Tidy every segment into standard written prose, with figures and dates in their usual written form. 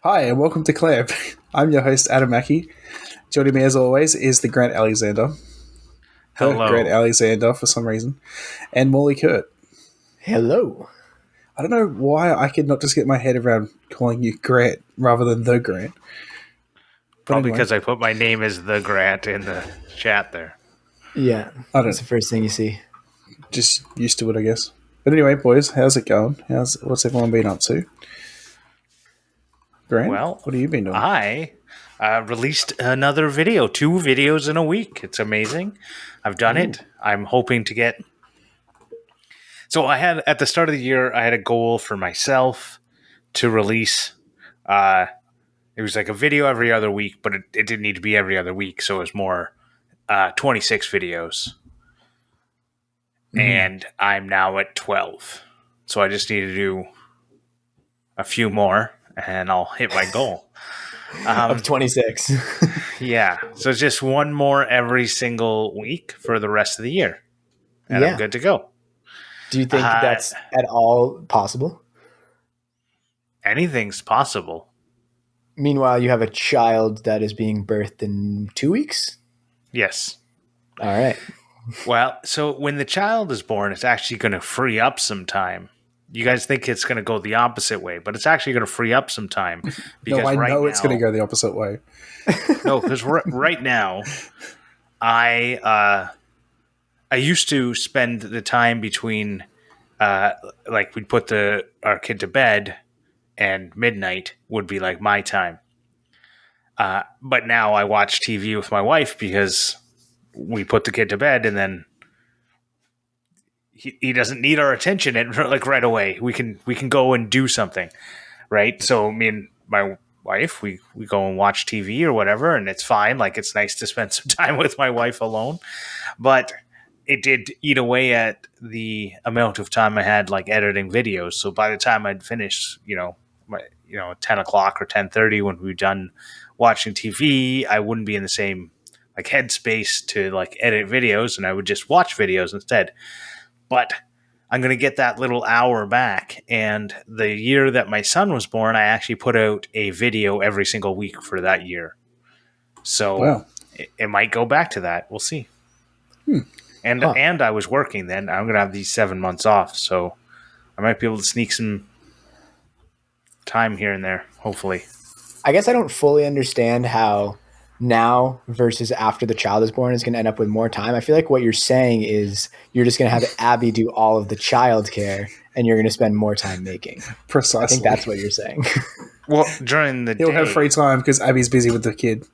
Hi, and welcome to Clamp. I'm your host, Adam Mackey. Joining me, as always, is the Grant Alexander. Hello. The Grant Alexander, for some reason. And Morley Kurt. Hello. I don't know why I could not just get my head around calling you Grant rather than the Grant. Probably because I put my name as the Grant in the chat there. Yeah, that's the first thing you see. Just used to it, I guess. But anyway, boys, how's it going? What's everyone been up to? Grant, well, what have you been doing? I released another video, 2 videos in a week. It's amazing. I've done it. I'm hoping to get... So I had, at the start of the year, I had a goal for myself to release... it was like a video every other week, but it didn't need to be every other week, so it was more 26 videos. And I'm now at 12. So I just need to do a few more, and I'll hit my goal. Of 26. Yeah. So it's just one more every single week for the rest of the year. And I'm good to go. Do you think that's at all possible? Anything's possible. Meanwhile, you have a child that is being birthed in 2 weeks? Yes. All right. Well, so when the child is born, it's actually going to free up some time. You guys think it's going to go the opposite way, but it's actually going to free up some time. Because I know it's going to go the opposite way. No, because right now, I used to spend the time between, like we'd put our kid to bed, and midnight would be like my time. But now I watch TV with my wife because we put the kid to bed, and then he doesn't need our attention like right away. We can go and do something, right? So me and my wife, we go and watch TV or whatever, and it's fine. Like, it's nice to spend some time with my wife alone, but it did eat away at the amount of time I had like editing videos. So by the time I'd finish, 10 o'clock or 10:30 when we're done watching TV, I wouldn't be in the same like headspace to like edit videos, and I would just watch videos instead. But I'm going to get that little hour back. And the year that my son was born, I actually put out a video every single week for that year. So it might go back to that. We'll see. And I was working then. I'm going to have these 7 months off. So I might be able to sneak some time here and there, hopefully. I guess I don't fully understand how now versus after the child is born is going to end up with more time. I feel like what you're saying is you're just going to have Abby do all of the child care, and you're going to spend more time making. Precisely. I think that's what you're saying. Well, during the day... He'll have free time because Abby's busy with the kid.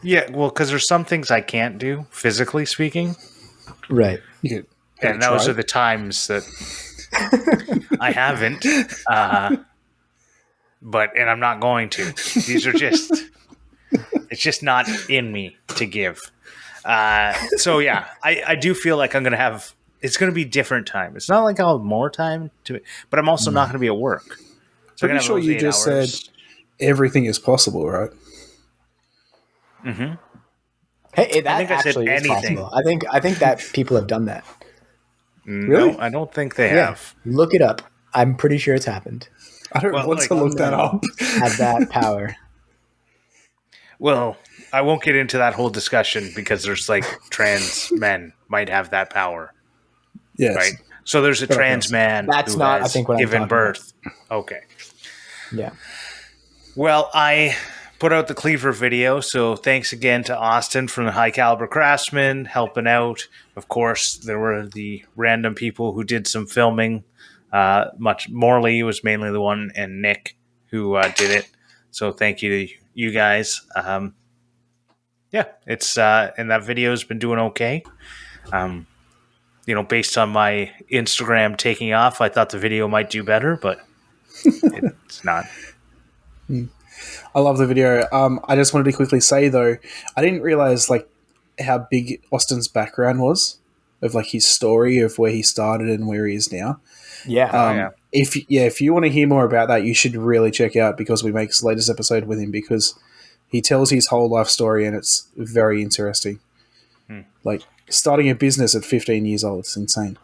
Yeah, well, because there's some things I can't do, physically speaking. Right. And those are the times that I haven't. And I'm not going to. These are just... It's just not in me to give. So yeah, I do feel like I'm going to have, it's going to be different time. It's not like I'll have more time to, but I'm also not going to be at work. So I'm sure you just said everything is possible, right? Mm-hmm. Hey, that actually is possible. I think that people have done that. Really? No, I don't think they have. Look it up. I'm pretty sure it's happened. I don't want to look that up. Have that power. Well, I won't get into that whole discussion because there's like trans men might have that power. Yes. Right? So there's a trans man who has I think, what given I'm birth. About. Okay. Yeah. Well, I put out the Cleaver video, so thanks again to Austin from the High Caliber Craftsman helping out. Of course, there were the random people who did some filming. Morley was mainly the one, and Nick who did it. So thank you to you guys. It's and that video's been doing okay. Based on my Instagram taking off, I thought the video might do better, but it's not. I love the video. I just wanted to quickly say though, I didn't realize like how big Austin's background was of like his story of where he started and where he is now. Yeah. If you want to hear more about that, you should really check out Because We Make's latest episode with him, because he tells his whole life story and it's very interesting. Like starting a business at 15 years old, it's insane.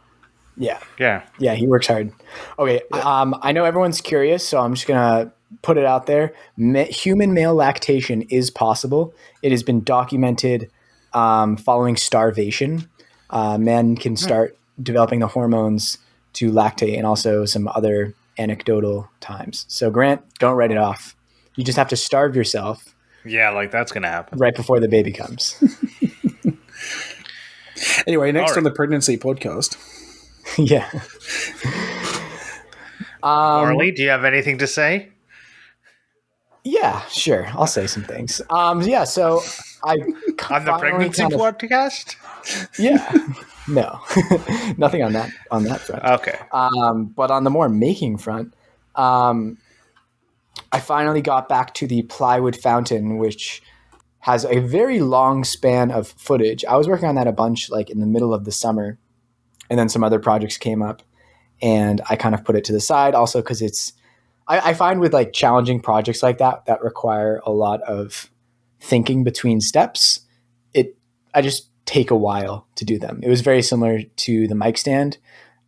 Yeah. Yeah. Yeah, he works hard. Okay, I know everyone's curious, so I'm just gonna put it out there. Human male lactation is possible. It has been documented following starvation. Men can start developing the hormones to lactate, and also some other anecdotal times. So, Grant, don't write it off. You just have to starve yourself Yeah, like that's gonna happen. right before the baby comes. Anyway, next All right. on the pregnancy podcast. Yeah. Morley, do you have anything to say? Yeah, sure. I'll say some things. Yeah, so I On the pregnancy podcast? yeah, no, nothing on that front. Okay. But on the more making front, I finally got back to the plywood fountain, which has a very long span of footage. I was working on that a bunch, like in the middle of the summer, and then some other projects came up, and I kind of put it to the side. Also, because I find with like challenging projects like that require a lot of thinking between steps, I just take a while to do them. It was very similar to the mic stand.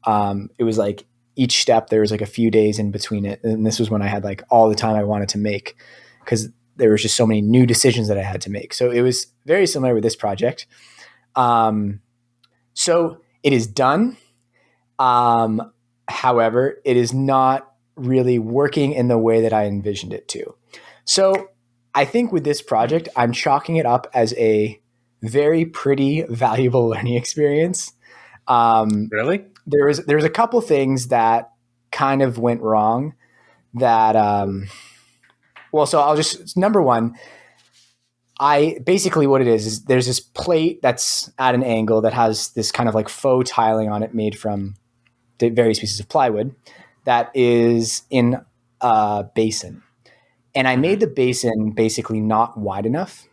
It was like each step there was like a few days in between it, and this was when I had like all the time I wanted to make, because there was just so many new decisions that I had to make. So it was very similar with this project. So it is done. However, it is not really working in the way that I envisioned it to. So I think with this project, I'm chalking it up as a very pretty, valuable learning experience. Really? There was a couple things that kind of went wrong that, so I'll just, number one, basically what it is there's this plate that's at an angle that has this kind of like faux tiling on it made from the various pieces of plywood that is in a basin. And I made the basin basically not wide enough.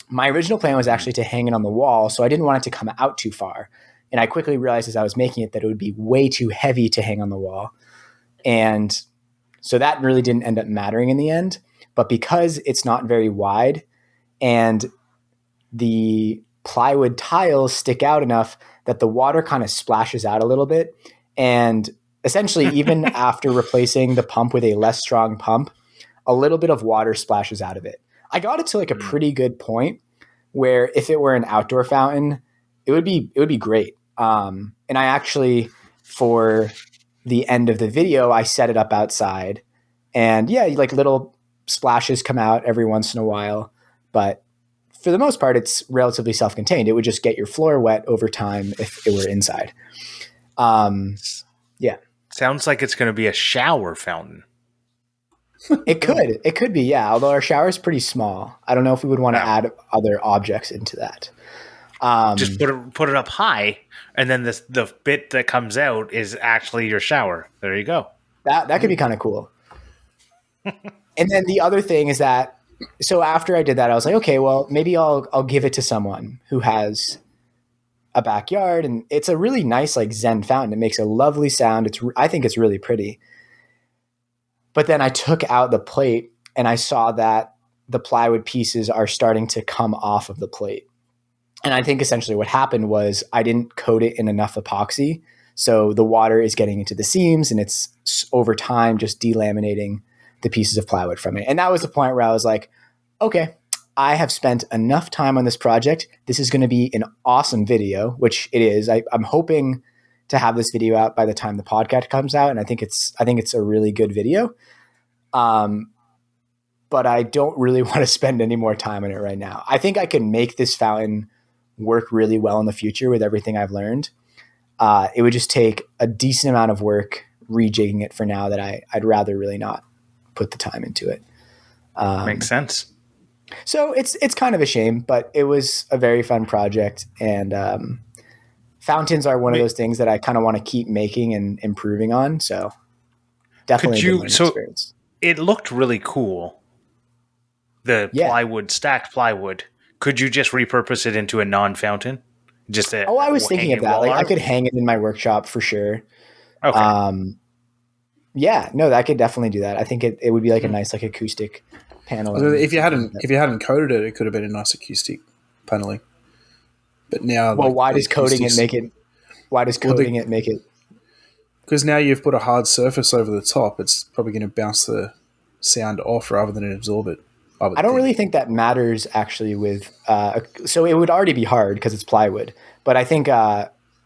My original plan was actually to hang it on the wall, so I didn't want it to come out too far. And I quickly realized as I was making it that it would be way too heavy to hang on the wall. And so that really didn't end up mattering in the end. But because it's not very wide and the plywood tiles stick out enough that the water kind of splashes out a little bit. And essentially, even after replacing the pump with a less strong pump, a little bit of water splashes out of it. I got it to like a pretty good point where if it were an outdoor fountain, it would be great. And I actually, for the end of the video, I set it up outside, and yeah, like little splashes come out every once in a while, but for the most part, it's relatively self-contained. It would just get your floor wet over time if it were inside. Yeah. Sounds like it's going to be a shower fountain. It could be, yeah. Although our shower is pretty small. I don't know if we would want to add other objects into that. Just put it up high, and then the bit that comes out is actually your shower. There you go. That could be kind of cool. And then the other thing is that, so after I did that, I was like, okay, well, maybe I'll give it to someone who has a backyard, and it's a really nice like Zen fountain. It makes a lovely sound. I think it's really pretty. But then I took out the plate and I saw that the plywood pieces are starting to come off of the plate. And I think essentially what happened was I didn't coat it in enough epoxy. So the water is getting into the seams, and it's over time just delaminating the pieces of plywood from it. And that was the point where I was like, okay, I have spent enough time on this project. This is going to be an awesome video, which it is. I'm hoping to have this video out by the time the podcast comes out, and I think it's a really good video. But I don't really want to spend any more time on it right now. I think I can make this fountain work really well in the future with everything I've learned. It would just take a decent amount of work rejigging it for now that I'd rather really not put the time into it. Makes sense. So it's kind of a shame, but it was a very fun project, and fountains are one of those things that I kind of want to keep making and improving on. So definitely a good learning experience. It looked really cool. The plywood, stacked plywood. Could you just repurpose it into a non-fountain? I was thinking of that. Like I could hang it in my workshop for sure. Okay. Yeah, no, I could definitely do that. I think it would be like a nice like acoustic panel. If you hadn't coated it, it could have been a nice acoustic paneling. But now, well, why does coating it make it? Why does coating it make it because now you've put a hard surface over the top, it's probably going to bounce the sound off rather than absorb it. I don't really think that matters actually with, so it would already be hard because it's plywood, but I think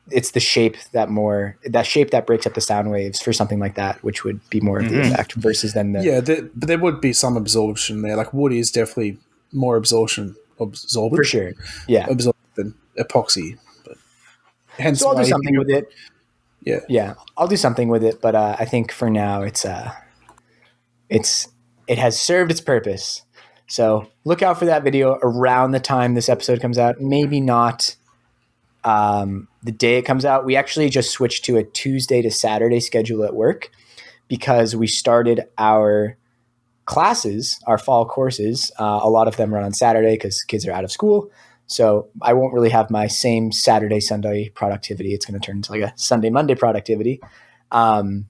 it's the shape that shape that breaks up the sound waves for something like that, which would be more of the effect versus then the. Yeah, but there would be some absorption there. Like wood is definitely more absorbent. For sure. Yeah. Absorbent than epoxy. But hence So I'll do something with it. Yeah. Yeah. I'll do something with it, but I think for now it has served its purpose. So look out for that video around the time this episode comes out. Maybe not the day it comes out. We actually just switched to a Tuesday to Saturday schedule at work because we started our classes, our fall courses. A lot of them run on Saturday because kids are out of school. So I won't really have my same Saturday, Sunday productivity. It's going to turn into like a Sunday, Monday productivity. But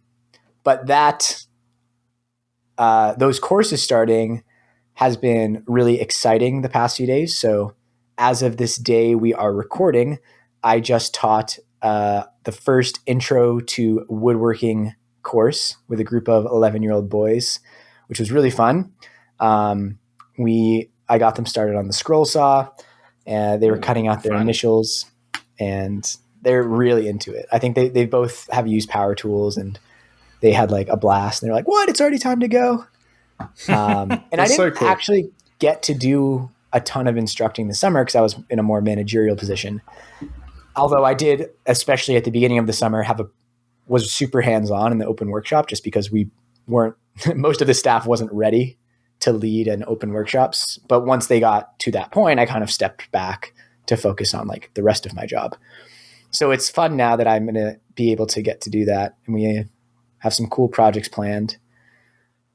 those courses starting has been really exciting the past few days. So as of this day we are recording, I just taught the first intro to woodworking course with a group of 11-year-old boys, which was really fun. I got them started on the scroll saw, and they were cutting out their initials, and they're really into it. I think they both have used power tools, and they had like a blast, and they're like, "What? It's already time to go." And I didn't actually get to do a ton of instructing this summer because I was in a more managerial position. Although I did, especially at the beginning of the summer, was super hands-on in the open workshop just because we weren't, most of the staff wasn't ready to lead an open workshops. But once they got to that point, I kind of stepped back to focus on like the rest of my job. So it's fun now that I'm going to be able to get to do that. And we have some cool projects planned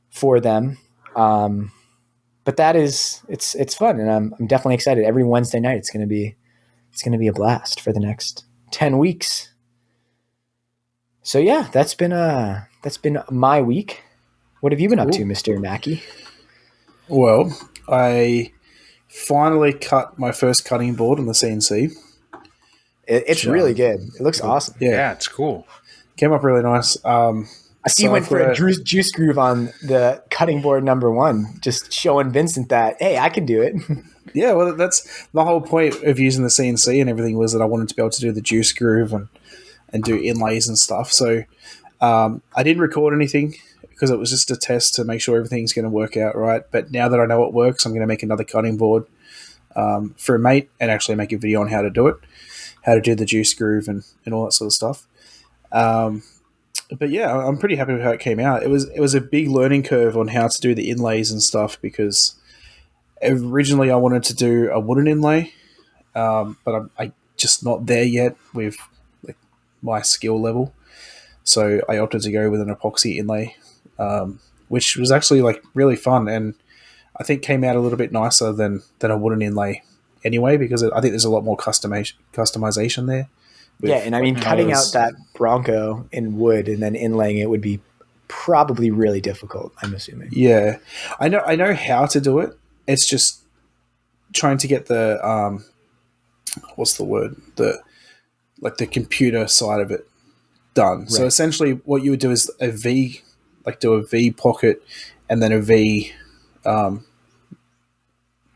for them. But it's fun. And I'm definitely excited. Every Wednesday night, it's going to be a blast for the next 10 weeks. So yeah, that's been my week. What have you been up to, Mr. Mackey? Well, I finally cut my first cutting board on the CNC. It's really good. It looks awesome. Yeah, it's cool. Came up really nice. I see you went for a juice groove on the cutting board number 1, just showing Vincent that, hey, I can do it. Yeah, well, that's the whole point of using the CNC and everything, was that I wanted to be able to do the juice groove and do inlays and stuff. So I didn't record anything because it was just a test to make sure everything's going to work out right. But now that I know it works, I'm going to make another cutting board for a mate and actually make a video on how to do it, how to do the juice groove and all that sort of stuff. But yeah, I'm pretty happy with how it came out. It was a big learning curve on how to do the inlays and stuff because originally I wanted to do a wooden inlay, but I'm just not there yet with like my skill level. So I opted to go with an epoxy inlay, which was actually like really fun, and I think came out a little bit nicer than a wooden inlay anyway, because I think there's a lot more customization there. Yeah, and I mean, cutting out that Bronco in wood and then inlaying it would be probably really difficult, I'm assuming. Yeah, I know how to do it. It's just trying to get the what's the word, the computer side of it done. Right. So essentially, what you would do is a V, do a V pocket, and then a V,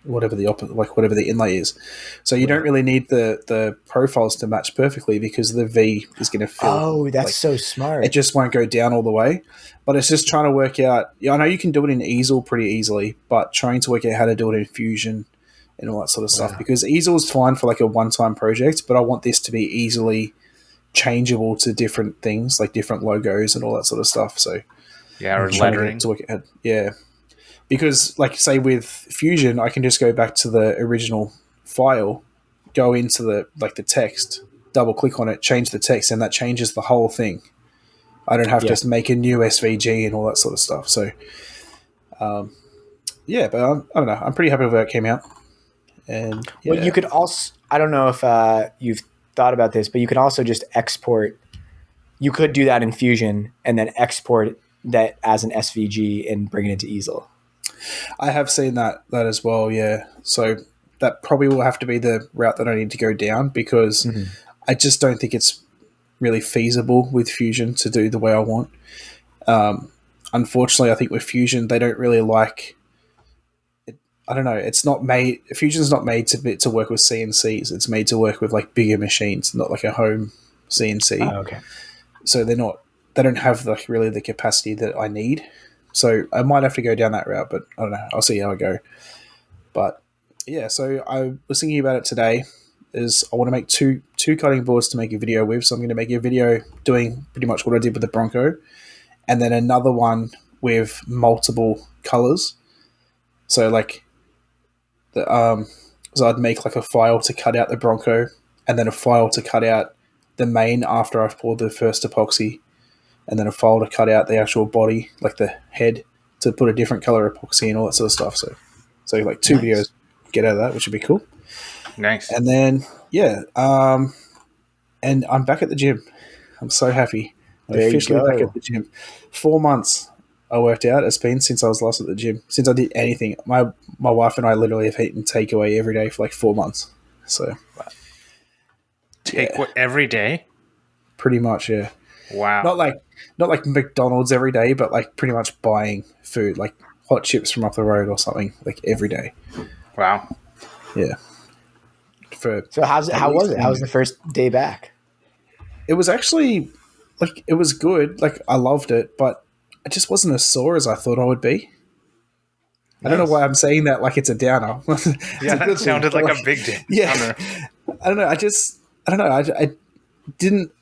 whatever the inlay is. So you don't really need the profiles to match perfectly because the V is going to fill. Oh, that's so smart. It just won't go down all the way. But it's just trying to work out. I know you can do it in easel pretty easily, but trying to work out how to do it in Fusion and all that sort of stuff. Because easel is fine for like a one-time project, but I want this to be easily changeable to different things, like different logos and all that sort of stuff. So or lettering. To work out. Yeah. Because, say with Fusion, I can just go back to the original file, go into the text, double click on it, change the text, and that changes the whole thing. I don't have to make a new SVG and all that sort of stuff. So, but I don't know. I'm pretty happy with how it came out. And well, you could also, I don't know if you've thought about this, but you could also just export. You could do that in Fusion and then export that as an SVG and bring it into easel. I have seen that as well, yeah. So that probably will have to be the route that I need to go down because I just don't think it's really feasible with Fusion to do the way I want. Unfortunately, I think with Fusion, they don't really like. I don't know. It's not made. Fusion's not made to work with CNCs. It's made to work with like bigger machines, not like a home CNC. Oh, okay. So they're not. They don't have like really the capacity that I need. So I might have to go down that route, but I don't know. I'll see how I go. But yeah, so I was thinking about it today. Is I want to make two cutting boards to make a video with. So I'm going to make a video doing pretty much what I did with the Bronco, and then another one with multiple colors. So like, so I'd make like a file to cut out the Bronco, and then a file to cut out the main after I've poured the first epoxy, and then a file to cut out the actual body, like the head, to put a different color epoxy and all that sort of stuff. So like two videos get out of that, which would be cool. Nice. And then and I'm back at the gym. I'm so happy. I'm officially back at the gym. 4 months I worked out. It's been since I was last at the gym. Since I did anything. My wife and I literally have eaten takeaway every day for like 4 months. So every day? Pretty much, yeah. Wow. Not like McDonald's every day, but like pretty much buying food, like hot chips from up the road or something, like every day. Wow. Yeah. So how was it? How was the first day back? It was actually like it was good. Like I loved it, but I just wasn't as sore as I thought I would be. Nice. I don't know why I'm saying that like it's a downer. Yeah, that sounded like a big downer. Yeah. I don't know. I don't know. I didn't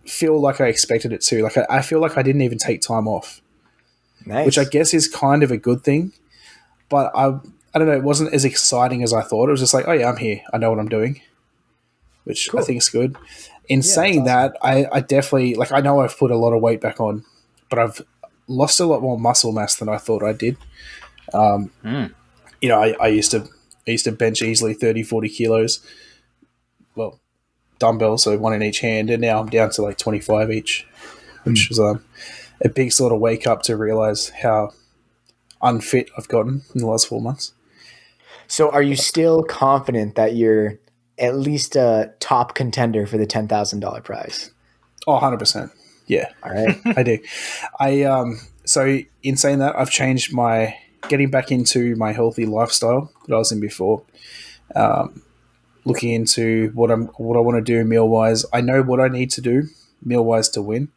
feel like I expected it to. Like I feel like I didn't even take time off. Nice. Which I guess is kind of a good thing. But I don't know, it wasn't as exciting as I thought. It was just like, oh yeah, I'm here. I know what I'm doing, which cool. I think is good. In saying that, I definitely, like, I know I've put a lot of weight back on, but I've lost a lot more muscle mass than I thought I did. You know, I used to bench easily 30, 40 kilos. Well, dumbbells, so one in each hand, and now I'm down to like 25 each, which was a big sort of wake up to realize how unfit I've gotten in the last 4 months. So are you still confident that you're at least a top contender for the $10,000 prize? Oh, 100%. Yeah. All right. I do. So in saying that, I've changed getting back into my healthy lifestyle that I was in before. Looking into what I want to do meal-wise. I know what I need to do meal-wise to win,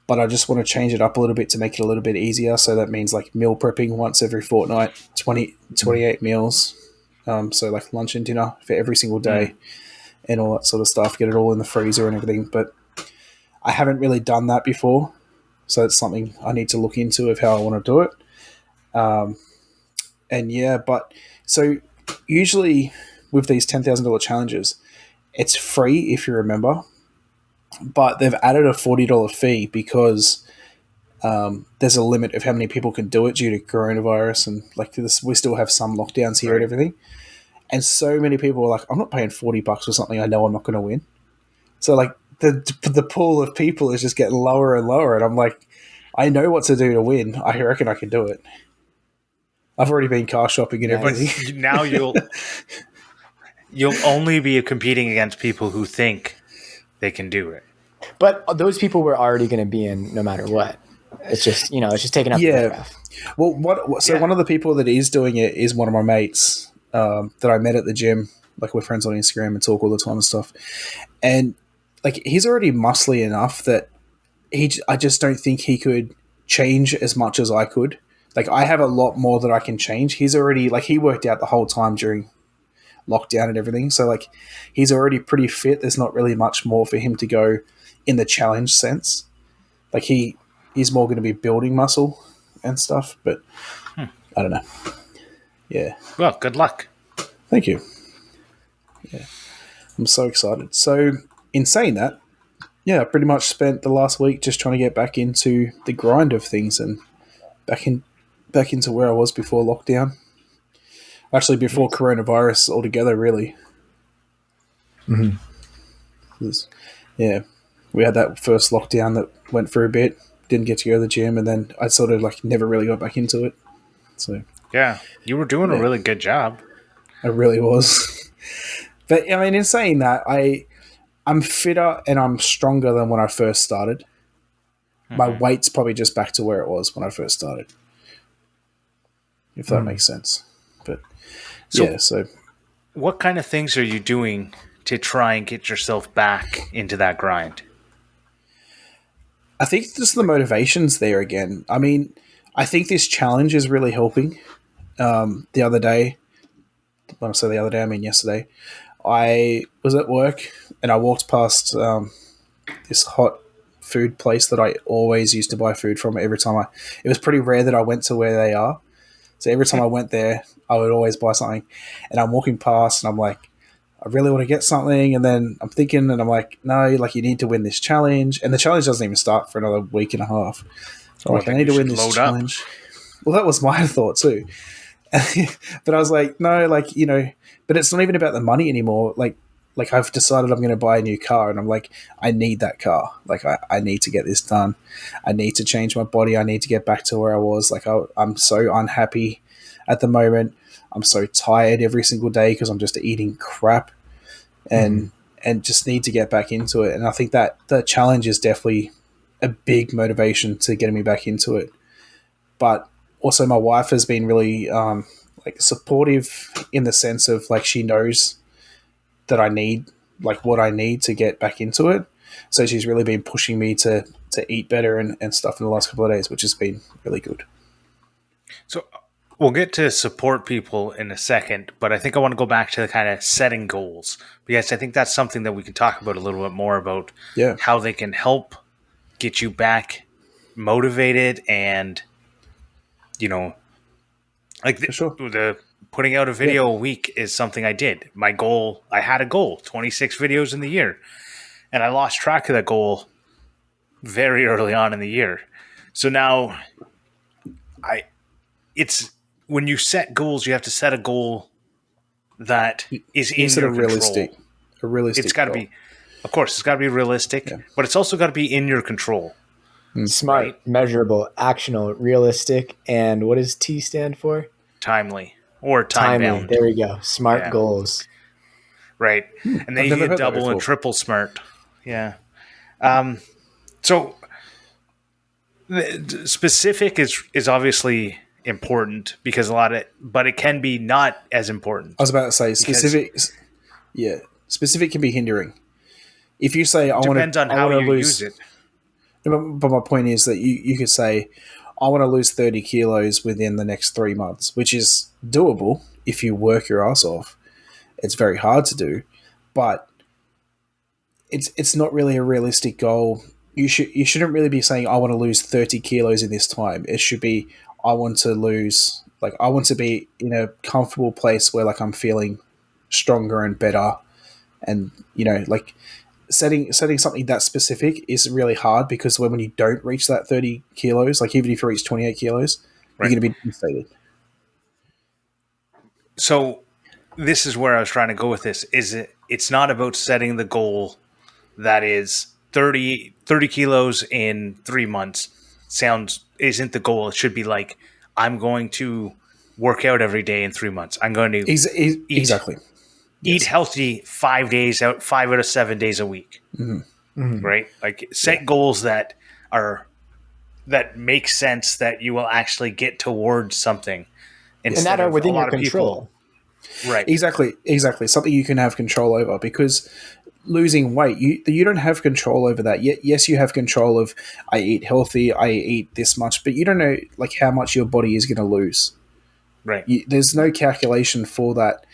but I just want to change it up a little bit to make it a little bit easier. So that means like meal prepping once every fortnight, 28 meals. So like lunch and dinner for every single day and all that sort of stuff. Get it all in the freezer and everything. But I haven't really done that before. So it's something I need to look into of how I want to do it. And yeah, but so usually with these $10,000 challenges, it's free if you remember. But they've added a $40 fee because there's a limit of how many people can do it due to coronavirus and like this. We still have some lockdowns here and everything, and so many people are like, "I'm not paying $40 for something I know I'm not going to win." So like the pool of people is just getting lower and lower, and I'm like, I know what to do to win. I reckon I can do it. I've already been car shopping and everything. But now you'll only be competing against people who think they can do it. But those people were already going to be in no matter what. It's just, it's just taking up the draft. Well, one of the people that is doing it is one of my mates that I met at the gym. Like we're friends on Instagram and talk all the time and stuff. And like he's already muscly enough that I just don't think he could change as much as I could. Like I have a lot more that I can change. He's already like he worked out the whole time during lockdown and everything. So like he's already pretty fit. There's not really much more for him to go in the challenge sense. Like he's more going to be building muscle and stuff, but I don't know. Yeah. Well, good luck. Thank you. Yeah. I'm so excited. So in saying that, yeah, I pretty much spent the last week just trying to get back into the grind of things and back into where I was before lockdown. Actually, before coronavirus altogether, really. Mm-hmm. Yeah. We had that first lockdown that went for a bit, didn't get to go to the gym, and then I sort of like never really got back into it. So yeah, you were doing a really good job. I really was. But I mean, in saying that, I'm fitter and I'm stronger than when I first started. My weight's probably just back to where it was when I first started, if that makes sense. But So, so what kind of things are you doing to try and get yourself back into that grind? I think just the motivation's there again. I mean, I think this challenge is really helping. The other day, when I say the other day, I mean yesterday, I was at work and I walked past this hot food place that I always used to buy food from every time it was pretty rare that I went to where they are. So every time I went there, I would always buy something. And I'm walking past and I'm like, I really want to get something. And then I'm thinking, and I'm like, no, like you need to win this challenge. And the challenge doesn't even start for another week and a half. So I'm like, I need to win this challenge. Well, that was my thought too. But I was like, no, like, you know, but it's not even about the money anymore. Like I've decided I'm going to buy a new car, and I'm like, I need that car. Like I need to get this done. I need to change my body. I need to get back to where I was. Like I'm so unhappy at the moment. I'm so tired every single day because I'm just eating crap, and just need to get back into it. And I think that the challenge is definitely a big motivation to getting me back into it. But also, my wife has been really like supportive in the sense of like she knows that I need like what I need to get back into it. So she's really been pushing me to eat better and stuff in the last couple of days, which has been really good. So we'll get to support people in a second, but I think I want to go back to the kind of setting goals, because I think that's something that we can talk about a little bit more about how they can help get you back motivated and, you know, like the putting out a video a week is something I did. My goal, I had a goal, 26 videos in the year, and I lost track of that goal very early on in the year. So now it's when you set goals, you have to set a goal that is in your control. A realistic. It's got to be, of course, it's got to be realistic, but it's also got to be in your control. Smart, right? Measurable, actionable, realistic, and what does T stand for? Timely or time-bound. There we go. Smart goals. Right. And then you get double and triple smart. Yeah. So specific is obviously important because but it can be not as important. I was about to say specific. Yeah, specific can be hindering. If you say I want to, depends on how you use it. But my point is that you could say I want to lose 30 kilos within the next 3 months, which is doable if you work your ass off. It's very hard to do, but it's not really a realistic goal. You shouldn't really be saying I want to lose 30 kilos in this time. It should be I want to be in a comfortable place where like I'm feeling stronger and better, and you know, like setting something that specific is really hard because when you don't reach that 30 kilos, like even if you reach 28 kilos, you're going to be devastated. So this is where I was trying to go with this. It's not about setting the goal that is 30 kilos in 3 months. Isn't the goal. It should be like, I'm going to work out every day in 3 months. I'm going to eat healthy 5 out of 7 days a week. Right? Like set goals that make sense, that you will actually get towards something. And that are within your control. Right. Exactly. Something you can have control over, because losing weight, you don't have control over that. Yes, you have control of I eat healthy, I eat this much, but you don't know like how much your body is going to lose. Right. There's no calculation for that.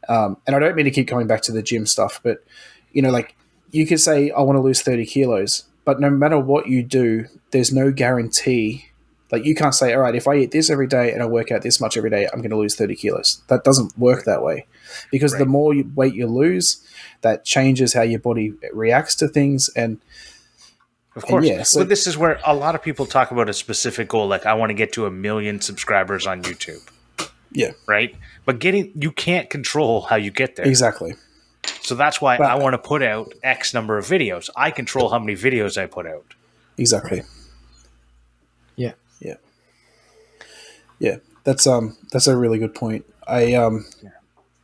And I don't mean to keep coming back to the gym stuff, but you know, like you could say I want to lose 30 kilos, but no matter what you do, there's no guarantee. Like you can't say, all right, if I eat this every day and I work out this much every day, I'm going to lose 30 kilos. That doesn't work that way, because the more weight you lose, that changes how your body reacts to things. And of course, but this is where a lot of people talk about a specific goal. Like I want to get to 1 million subscribers on YouTube. Yeah. Right. But you can't control how you get there. Exactly. So that's why I want to put out X number of videos. I control how many videos I put out. Exactly. Yeah. Yeah. Yeah. That's a really good point.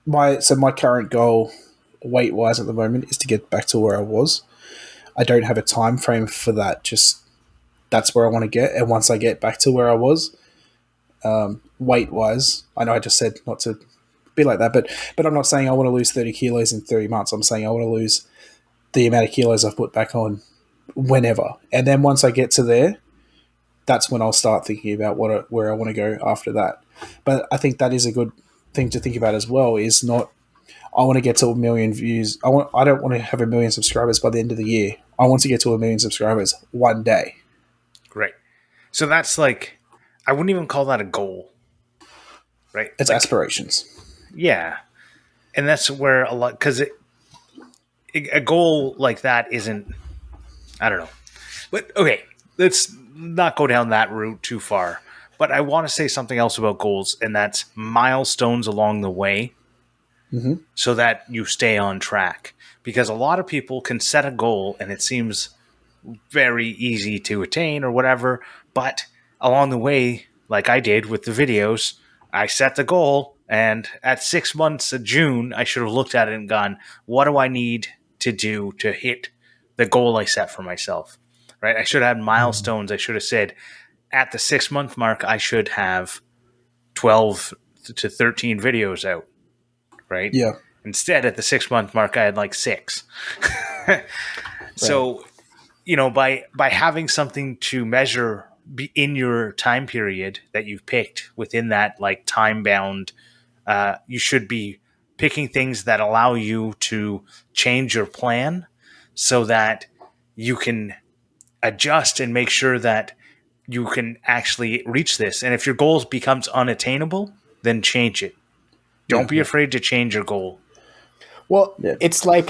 My current goal weight wise at the moment is to get back to where I was. I don't have a time frame for that. Just that's where I want to get. And once I get back to where I was, weight wise, I know I just said not to be like that, but I'm not saying I want to lose 30 kilos in 30 months. I'm saying I want to lose the amount of kilos I've put back on whenever. And then once I get to there, that's when I'll start thinking about where I want to go after that. But I think that is a good thing to think about as well, is not, I want to get to 1 million views. I don't want to have 1 million subscribers by the end of the year. I want to get to 1 million subscribers one day. Right. So that's like, I wouldn't even call that a goal. Right. It's like, aspirations. Yeah. And that's where a lot, because a goal like that isn't, I don't know. But okay, let's not go down that route too far. But I want to say something else about goals, and that's milestones along the way, so that you stay on track. Because a lot of people can set a goal and it seems very easy to attain or whatever, but along the way, like I did with the videos, I set the goal, and at 6 months of June, I should have looked at it and gone, what do I need to do to hit the goal I set for myself? Right? I should have had milestones. I should have said, at the 6 month mark, I should have 12 to 13 videos out. Right? Yeah. Instead, at the 6 month mark, I had like 6. So, by having something to measure in your time period that you've picked within that like time bound, you should be picking things that allow you to change your plan so that you can adjust and make sure that you can actually reach this. And if your goal becomes unattainable, then change it. Don't be afraid to change your goal. Well, it's like,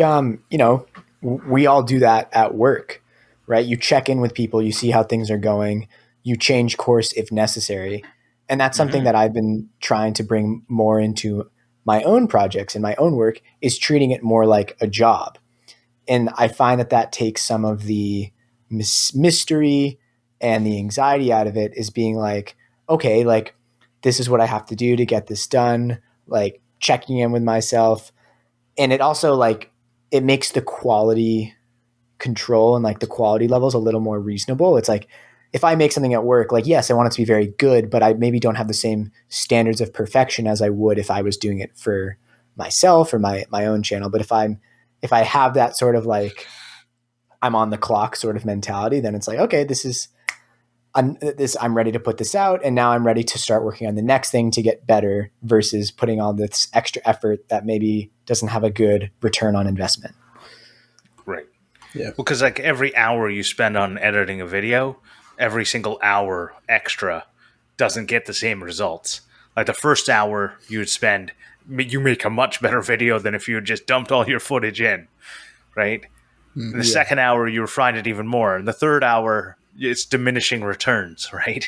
we all do that at work, right? You check in with people, you see how things are going, you change course if necessary. And that's something that I've been trying to bring more into my own projects and my own work, is treating it more like a job. And I find that takes some of the mystery and the anxiety out of it, is being like, okay, like this is what I have to do to get this done, like checking in with myself. And it also like, it makes the quality control and like the quality levels a little more reasonable. It's like, if I make something at work, like, yes, I want it to be very good, but I maybe don't have the same standards of perfection as I would if I was doing it for myself or my own channel. But if I have that sort of like, I'm on the clock sort of mentality, then it's like, okay, I'm ready to put this out, and now I'm ready to start working on the next thing to get better, versus putting all this extra effort that maybe doesn't have a good return on investment. Right. Yeah. Because like every hour you spend on editing a video, every single hour extra doesn't get the same results. Like the first hour you would spend, you make a much better video than if you had just dumped all your footage in, right? In the second hour, you refine it even more. In the third hour, it's diminishing returns, right?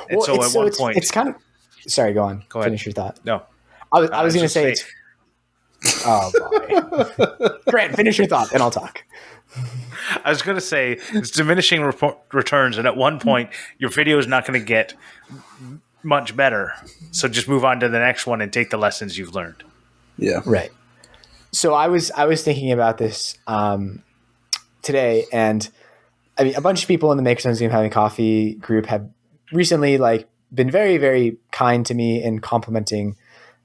And Well, so at one point, it's kind of, sorry, go on. Go ahead. Finish your thought. No, I was going to say it's, oh boy. Grant, finish your thought and I'll talk. I was going to say it's diminishing returns, and at one point, your video is not going to get much better. So just move on to the next one and take the lessons you've learned. Yeah. Right. So I was thinking about this today, and I mean, a bunch of people in the Makerstones Game Having Coffee group have recently like been very, very kind to me in complimenting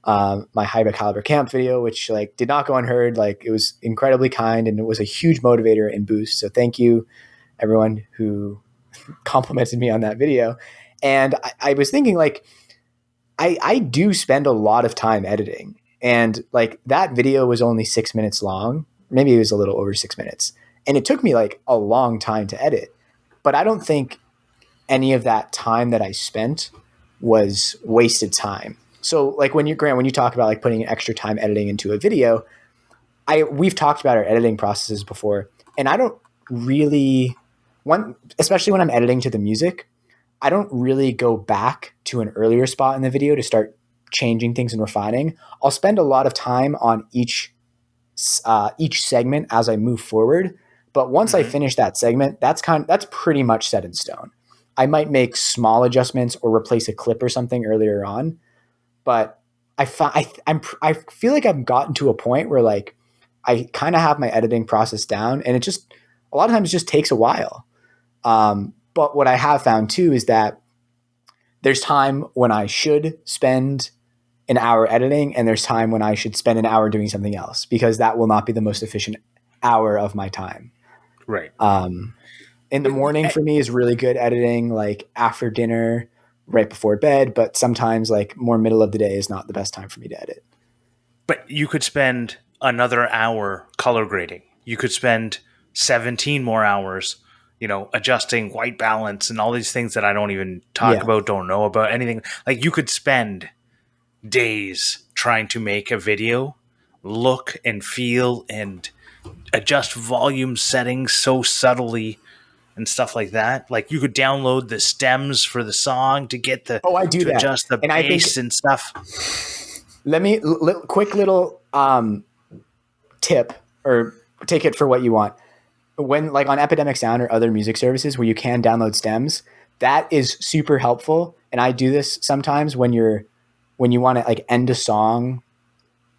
my high caliber camp video, which like did not go unheard. Like it was incredibly kind, and it was a huge motivator and boost. So thank you everyone who complimented me on that video. And I was thinking like, I do spend a lot of time editing, and like that video was only 6 minutes long. Maybe it was a little over 6 minutes, and it took me like a long time to edit, but I don't think any of that time that I spent was wasted time. So like when you talk about like putting extra time editing into a video, we've talked about our editing processes before, and I don't really especially when I'm editing to the music, I don't really go back to an earlier spot in the video to start changing things and refining. I'll spend a lot of time on each segment as I move forward. But once I finish that segment, that's pretty much set in stone. I might make small adjustments or replace a clip or something earlier on, but I feel like I've gotten to a point where like I kind of have my editing process down, and it just a lot of times just takes a while. But what I have found too is that there's time when I should spend an hour editing, and there's time when I should spend an hour doing something else, because that will not be the most efficient hour of my time. Right. In the morning for me is really good editing, like after dinner, right before bed. But sometimes like more middle of the day is not the best time for me to edit. But you could spend another hour color grading. You could spend 17 more hours, adjusting white balance and all these things that I don't even talk about, don't know about, anything. Like, you could spend days trying to make a video look and feel and adjust volume settings so subtly and stuff like that. Like, you could download the stems for the song to get the I do to that. adjust the And bass and stuff. Let me quick little tip, or take it for what you want. When like on Epidemic Sound or other music services where you can download stems, that is super helpful. And I do this sometimes when you want to like end a song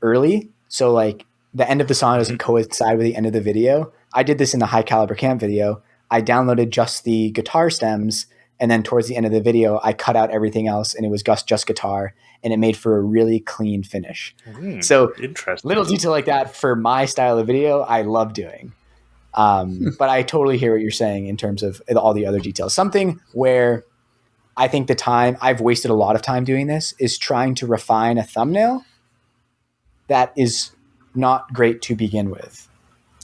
early. So like the end of the song doesn't coincide with the end of the video. I did this in the High Caliber Camp video. I downloaded just the guitar stems, and then towards the end of the video, I cut out everything else, and it was just guitar, and it made for a really clean finish. So Interesting. little detail like that for my style of video, I love doing. But I totally hear what you're saying in terms of all the other details. Something where I think the time I've wasted a lot of time doing this is trying to refine a thumbnail that is not great to begin with.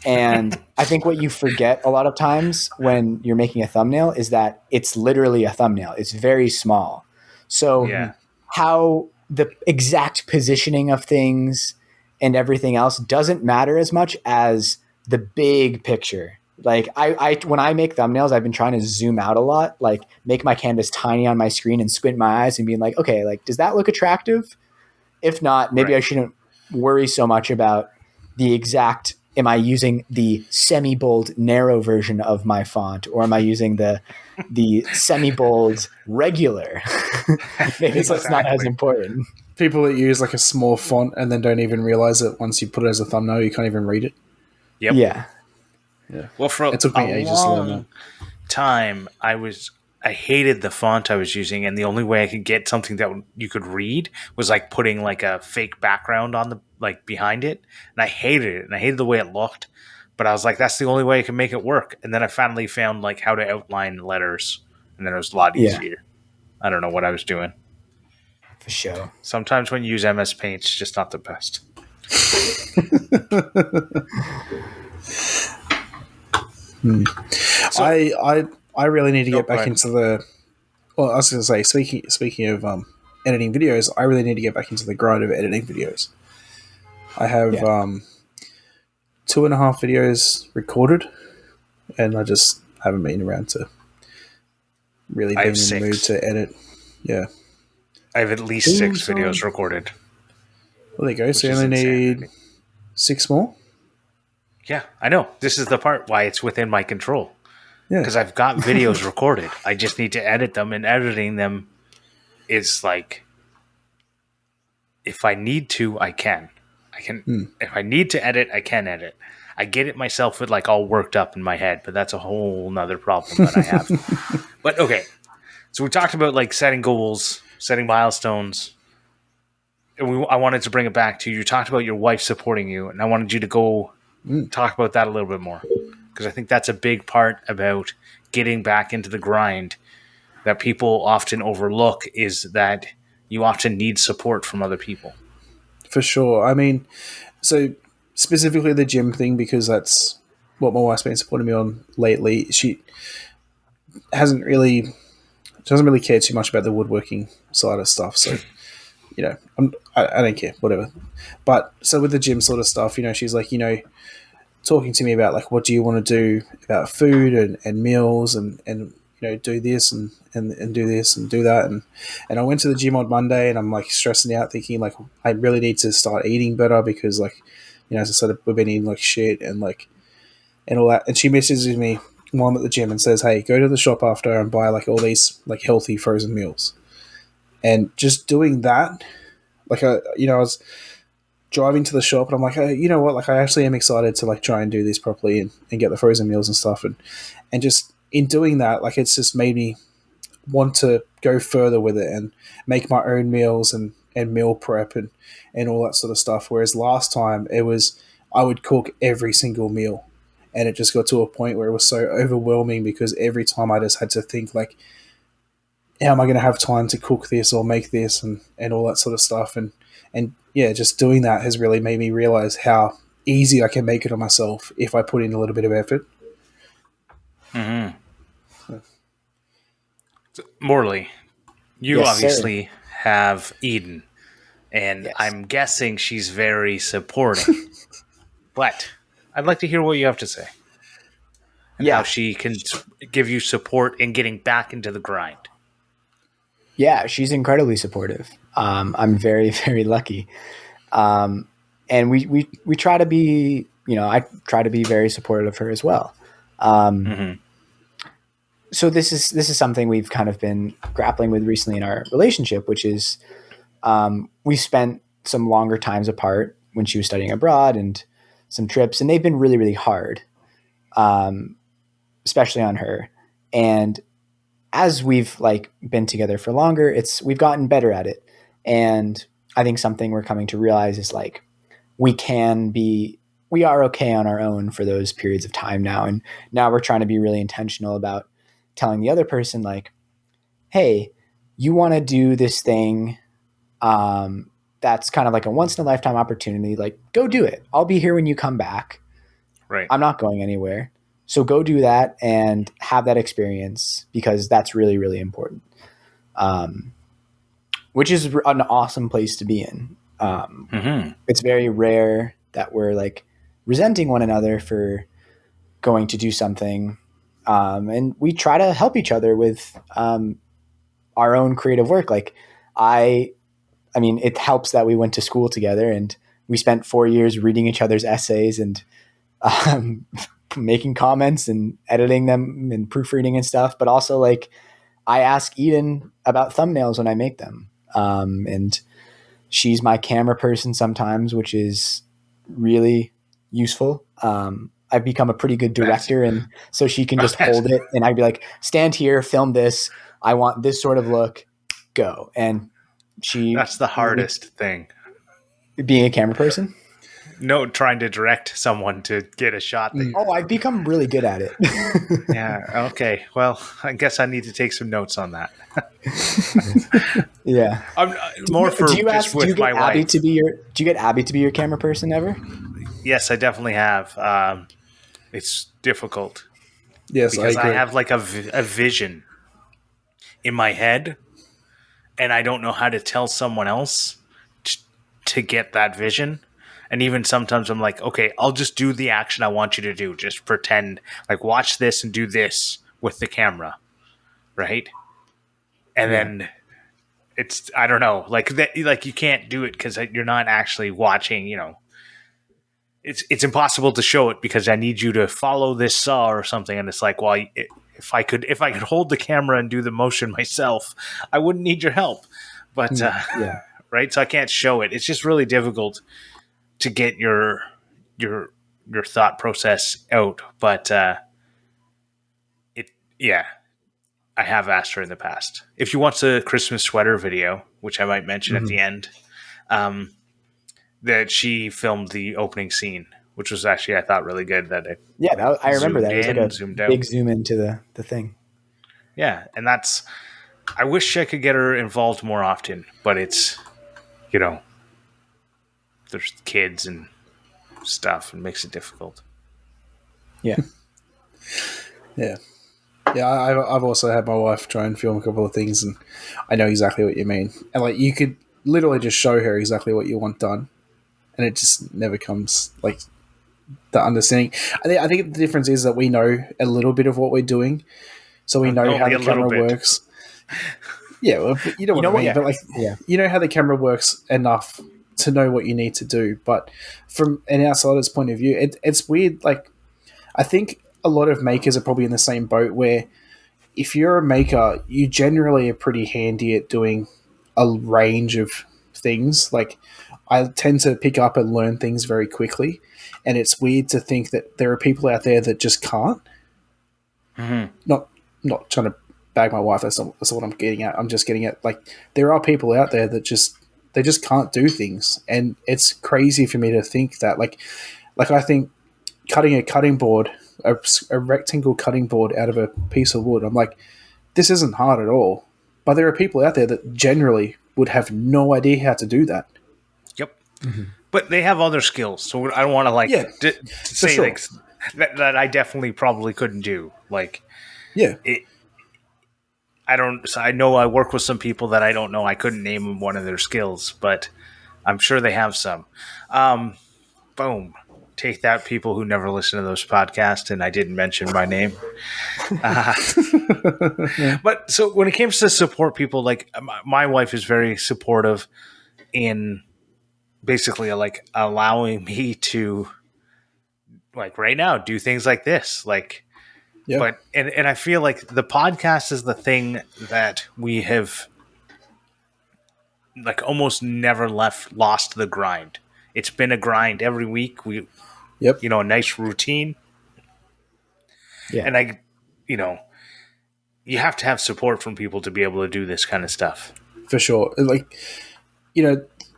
And I think what you forget a lot of times when you're making a thumbnail is that it's literally a thumbnail. It's very small. So how the exact positioning of things and everything else doesn't matter as much as the big picture. Like I when I make thumbnails, I've been trying to zoom out a lot, like make my canvas tiny on my screen and squint my eyes and being like, okay, like, does that look attractive? If not, maybe I shouldn't worry so much about the exact, am I using the semi-bold narrow version of my font, or am I using the semi-bold regular? Maybe that's not as important. People that use like a small font and then don't even realize that once you put it as a thumbnail, you can't even read it. Yep. Yeah. Well, for it took me ages to learn that. Time, I hated the font I was using, and the only way I could get something that you could read was like putting like a fake background on the like behind it, and I hated it, and I hated the way it looked. But I was like, that's the only way I can make it work. And then I finally found like how to outline letters, and then it was a lot easier. I don't know what I was doing. For sure. Sometimes when you use MS Paint, it's just not the best. So, I really need to get back into the. Well, I was going to say, speaking of editing videos, I really need to get back into the grind of editing videos. I have 2.5 videos recorded, and I just haven't been around to really be in the mood to edit. Yeah, I have at least 6 videos recorded. Well, there you go. So you only need 6 more? Yeah, I know. This is the part why it's within my control. Yeah. Because I've got videos recorded. I just need to edit them, and editing them is like, if I need to, I can. If I need to edit, I can edit. I get it myself with like all worked up in my head, but that's a whole nother problem that I have. But okay. So we talked about like setting goals, setting milestones. And I wanted to bring it back to you. You talked about your wife supporting you, and I wanted you to go talk about that a little bit more, because I think that's a big part about getting back into the grind that people often overlook, is that you often need support from other people. For sure. I mean, so specifically the gym thing, because that's what my wife's been supporting me on lately. She doesn't really care too much about the woodworking side of stuff. So, I don't care, whatever. But so with the gym sort of stuff, she's like, talking to me about like, what do you want to do about food and meals and do this and do this and do that. And I went to the gym on Monday, and I'm like stressing out, thinking like, I really need to start eating better, because like, as I said, we've been eating like shit and all that. And she messages me while I'm at the gym and says, hey, go to the shop after and buy like all these like healthy frozen meals. And just doing that, like, driving to the shop, and I'm like, hey, you know what? Like, I actually am excited to like try and do this properly and get the frozen meals and stuff, and just in doing that, like, it's just made me want to go further with it and make my own meals and meal prep and all that sort of stuff. Whereas last time it was I would cook every single meal, and it just got to a point where it was so overwhelming because every time I just had to think like, how am I going to have time to cook this or make this and all that sort of stuff. And yeah, just doing that has really made me realize how easy I can make it on myself if I put in a little bit of effort. Mm-hmm. Morley, you Yes, obviously have Eden, and Yes. I'm guessing she's very supporting. But I'd like to hear what you have to say and how she can give you support in getting back into the grind. Yeah, she's incredibly supportive. I'm very, very lucky. And we try to be, I try to be very supportive of her as well. So this is something we've kind of been grappling with recently in our relationship, which is we spent some longer times apart when she was studying abroad and some trips, and they've been really, really hard, especially on her. And as we've like been together for longer, we've gotten better at it. And I think something we're coming to realize is like we are okay on our own for those periods of time now. And now we're trying to be really intentional about telling the other person like, hey, you want to do this thing that's kind of like a once in a lifetime opportunity. Like, go do it. I'll be here when you come back. Right. I'm not going anywhere. So go do that and have that experience because that's really, really important. Which is an awesome place to be in. It's very rare that we're like resenting one another for going to do something. And we try to help each other with our own creative work. Like I mean, it helps that we went to school together and we spent 4 years reading each other's essays and making comments and editing them and proofreading and stuff. But also like I ask Eden about thumbnails when I make them. And she's my camera person sometimes, which is really useful. I've become a pretty good director, and so she can just hold it and I'd be like, stand here, film this. I want this sort of look, go. And that's the hardest thing. Being a camera person? No, trying to direct someone to get a shot. I've become really good at it. Yeah. Okay. Well, I guess I need to take some notes on that. Yeah. Do you get Abby to be your camera person ever? Yes, I definitely have. It's difficult. Yes, because I have like a vision in my head, and I don't know how to tell someone else to get that vision. And even sometimes I'm like, okay, I'll just do the action I want you to do. Just pretend like watch this and do this with the camera, right? And then it's I don't know, like that, like you can't do it because you're not actually watching. It's impossible to show it because I need you to follow this saw or something. And it's like, well, if I could hold the camera and do the motion myself, I wouldn't need your help. But right, so I can't show it. It's just really difficult to get your thought process out. But I have asked her in the past if she wants a Christmas sweater video, which I might mention at the end. That she filmed the opening scene, which was actually I thought really good. I remember that. It was like a big out. zoom into the thing. Yeah, and I wish I could get her involved more often, but it's there's kids and stuff and makes it difficult. Yeah. Yeah. I've also had my wife try and film a couple of things, and I know exactly what you mean. And like you could literally just show her exactly what you want done, and it just never comes like the understanding. I think the difference is that we know a little bit of what we're doing, so we know how the camera works. Yeah, well, you know what I mean. But like, you know how the camera works enough to know what you need to do. But from an outsider's point of view, it's weird. Like, I think a lot of makers are probably in the same boat where if you're a maker, you generally are pretty handy at doing a range of things. Like, I tend to pick up and learn things very quickly, and it's weird to think that there are people out there that just can't. Not not trying to bag my wife. That's not what I'm getting at. I'm just getting at, like, there are people out there that they just can't do things, and it's crazy for me to think that like I think cutting a cutting board, a rectangle cutting board out of a piece of wood. I'm like, this isn't hard at all. But there are people out there that generally would have no idea how to do that. Yep. But they have other skills, so I don't want to Yeah, say sure. like that I definitely probably couldn't do. Like Yeah, I know I work with some people that I don't know. I couldn't name one of their skills, but I'm sure they have some. Boom. Take that, people who never listen to those podcasts, and I didn't mention my name. But so when it comes to support people, like my wife is very supportive in basically like allowing me to, like, right now do things like this, like. yeah, But and I feel like the podcast is the thing that we have like almost never lost the grind. It's been a grind every week. yep, A nice routine. Yeah. And you have to have support from people to be able to do this kind of stuff. for sure. Like,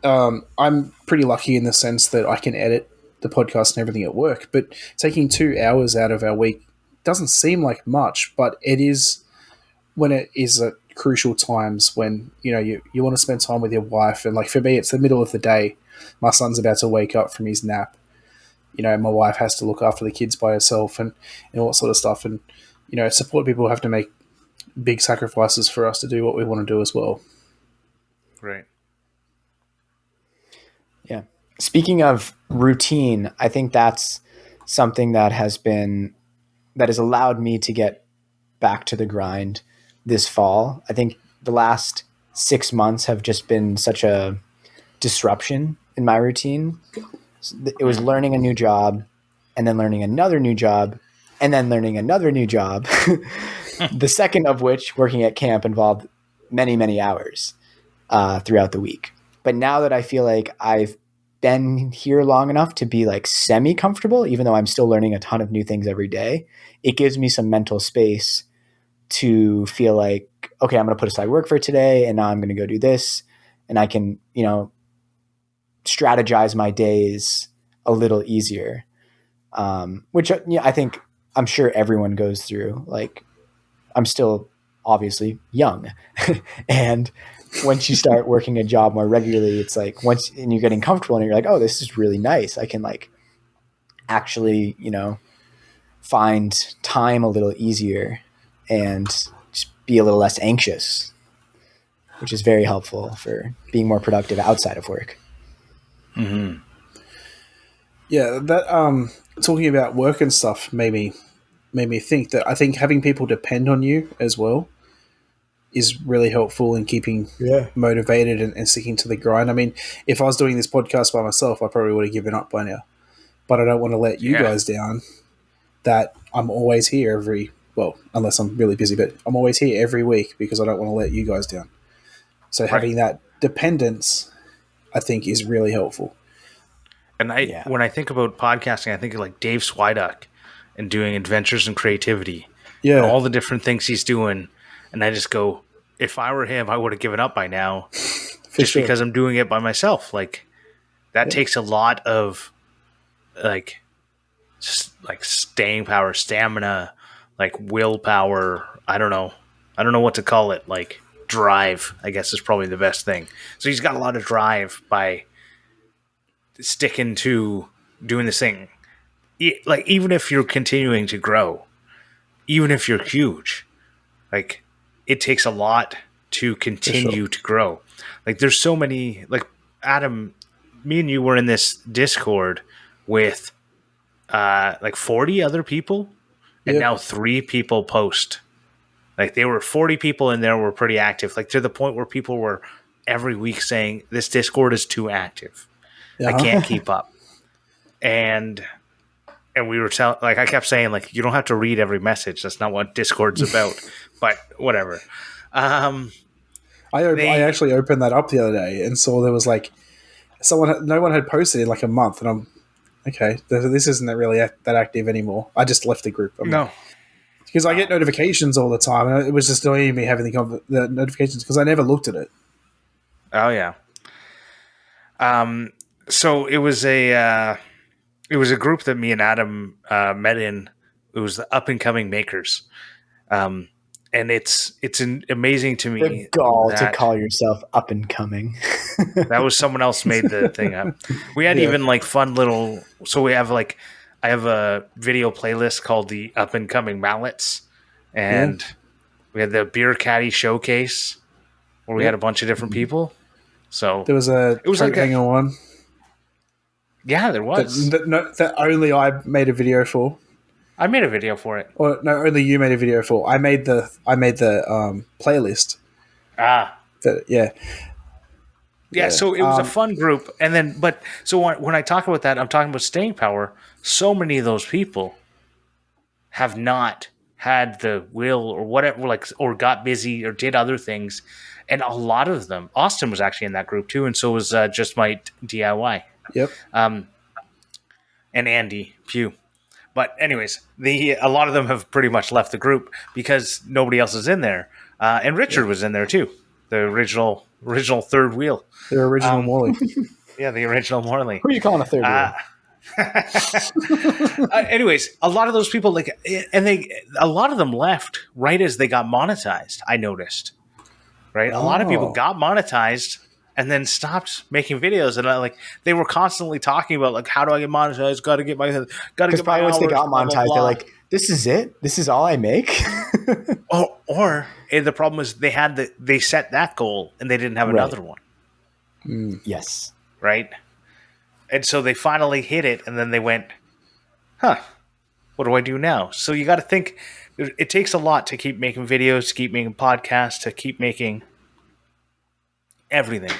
I'm pretty lucky in the sense that I can edit the podcast and everything at work, but taking 2 hours out of our week doesn't seem like much, but it is when it is at crucial times when, you want to spend time with your wife. And like for me, it's the middle of the day. My son's about to wake up from his nap. My wife has to look after the kids by herself and all that sort of stuff. And, support people have to make big sacrifices for us to do what we want to do as well. Right. Yeah. Speaking of routine, I think that's something that has allowed me to get back to the grind this fall. I think the last 6 months have just been such a disruption in my routine. It was learning a new job and then learning another new job and then learning another new job. The second of which, working at camp, involved many, many hours throughout the week. But now that I feel like I've been here long enough to be like semi-comfortable, even though I'm still learning a ton of new things every day, it gives me some mental space to feel like, okay, I'm going to put aside work for today and now I'm going to go do this. And I can, strategize my days a little easier. Which I think I'm sure everyone goes through. Like, I'm still obviously young. And once you start working a job more regularly, it's like and you're getting comfortable and you're like, oh, this is really nice. I can like actually, find time a little easier and just be a little less anxious, which is very helpful for being more productive outside of work. Mm-hmm. Yeah, that talking about work and stuff made me think that I think having people depend on you as well is really helpful in keeping motivated and sticking to the grind. I mean, if I was doing this podcast by myself, I probably would have given up by now. But I don't want to let you guys down. That I'm always here unless I'm really busy, but I'm always here every week because I don't want to let you guys down. So having that dependence, I think, is really helpful. And when I think about podcasting, I think of like Dave Swiduck and doing Adventures in Creativity. Yeah. And all the different things he's doing. And I just go, if I were him, I would have given up by now. Because I'm doing it by myself. Like, that takes a lot of like staying power, stamina, like willpower. I don't know what to call it. Like drive, I guess, is probably the best thing. So he's got a lot of drive by sticking to doing this thing. Like, even if you're continuing to grow, even if you're huge, like, it takes a lot to continue to grow. Like, there's so many, like, Adam, me and you were in this Discord with like 40 other people, and now 3 people post. Like, there were 40 people in there were pretty active, like to the point where people were every week saying this Discord is too active. I can't keep up. And we were I kept saying, like, you don't have to read every message. That's not what Discord's about. But whatever. I actually opened that up the other day and saw there was like no one had posted in like a month, and I'm okay. This isn't really that active anymore. I just left the group. No. Because I get notifications all the time, and it was just annoying me having the notifications because I never looked at it. Oh yeah. So it was a group that me and Adam met in. It was the Up and Coming Makers, and it's amazing to me The gall to that call yourself up and coming. that was someone else made the thing up. We had even like fun little. So we have like I have a video playlist called the Up and Coming Mallets, and we had the Beer Caddy Showcase where we had a bunch of different people. So There was it was like hanger one. Yeah, there was. That only I made a video for. I made a video for it. Or no, only you made a video for. I made the playlist. Yeah. Yeah, so it was a fun group, and then when I talk about that, I'm talking about staying power. So many of those people have not had the will or whatever, like, or got busy or did other things, and a lot of them. Austin was actually in that group too, and so was Just My DIY. Yep. And Andy Pugh. But anyways, a lot of them have pretty much left the group because nobody else is in there, and Richard was in there too, the original third wheel. The original Morley. Yeah, the original Morley. Who are you calling a third wheel? Anyways, a lot of those people a lot of them left right as they got monetized. I noticed, right? A lot of people got monetized and then stopped making videos, and they were constantly talking about like, how do I get monetized? Got to get my because probably once they got monetized, they're like, this is it. This is all I make. or the problem is they set that goal and they didn't have another one. Yes. Right. And so they finally hit it, and then they went, what do I do now? So you got to think, it takes a lot to keep making videos, to keep making podcasts, to keep making everything.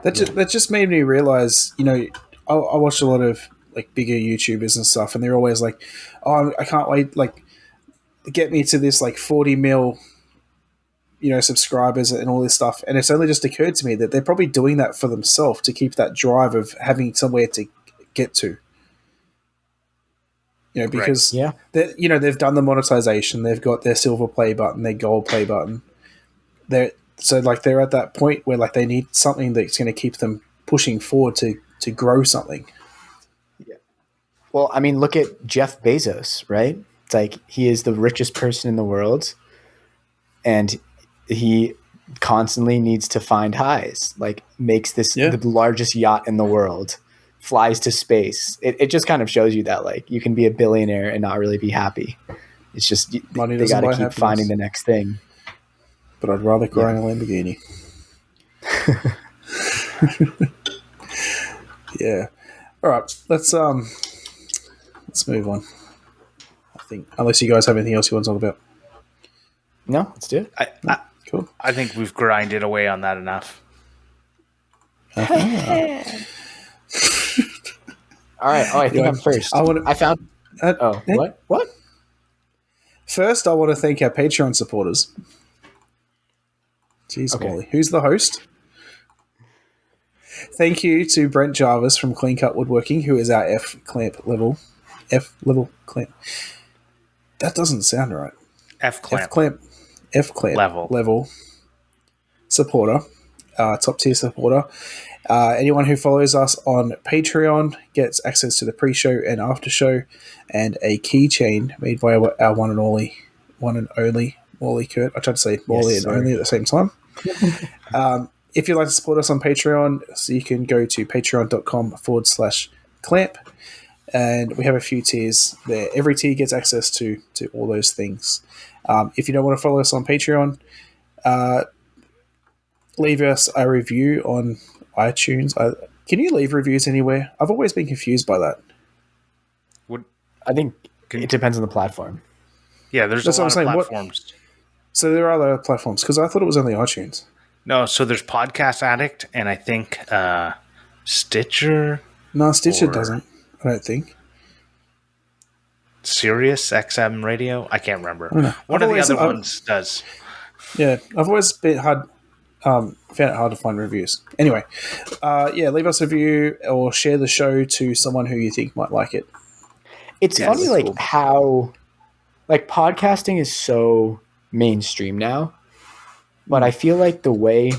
That just made me realize, I watch a lot of like bigger YouTubers and stuff, and they're always like, oh, I can't wait, like, get me to this like 40 mil, subscribers and all this stuff. And it's only just occurred to me that they're probably doing that for themselves to keep that drive of having somewhere to get to. Because they've done the monetization, they've got their silver play button, their gold play button. They're at that point where like they need something that's going to keep them pushing forward to grow something. Yeah. Well, I mean, look at Jeff Bezos, right? It's like he is the richest person in the world, and he constantly needs to find highs, like makes this the largest yacht in the world, flies to space. It just kind of shows you that like you can be a billionaire and not really be happy. It's just they got to keep happiness. Finding the next thing. But I'd rather cry in a Lamborghini. Yeah. All right. Let's move on. I think unless you guys have anything else you want to talk about. No, let's do it. Cool. I think we've grinded away on that enough. All right. Oh, I think I'm first. I found. What? First, I want to thank our Patreon supporters. Jeez, okay. Morley. Who's the host? Thank you to Brent Jarvis from Clean Cut Woodworking, who is our F level clamp. That doesn't sound right. F clamp level supporter, top tier supporter. Anyone who follows us on Patreon gets access to the pre-show and after show, and a keychain made by our one and only Morley Kurt. I tried to say Morley and only at the same time. If you'd like to support us on Patreon, so you can go to patreon.com/clamp, and we have a few tiers there. Every tier gets access to all those things. If you don't want to follow us on Patreon, leave us a review on iTunes. Can you leave reviews anywhere? I've always been confused by that. I think it depends on the platform. Yeah, there's a lot of platforms. So there are other platforms, because I thought it was only iTunes. No, so there's Podcast Addict, and I think Stitcher. No, Stitcher doesn't, I don't think. Sirius XM Radio? I can't remember. One of the other ones does. Yeah, I've always had Found it hard to find reviews. Anyway, leave us a review or share the show to someone who you think might like it. It's Yeah, funny, that's like cool. how, like podcasting is so mainstream now, but I feel like the way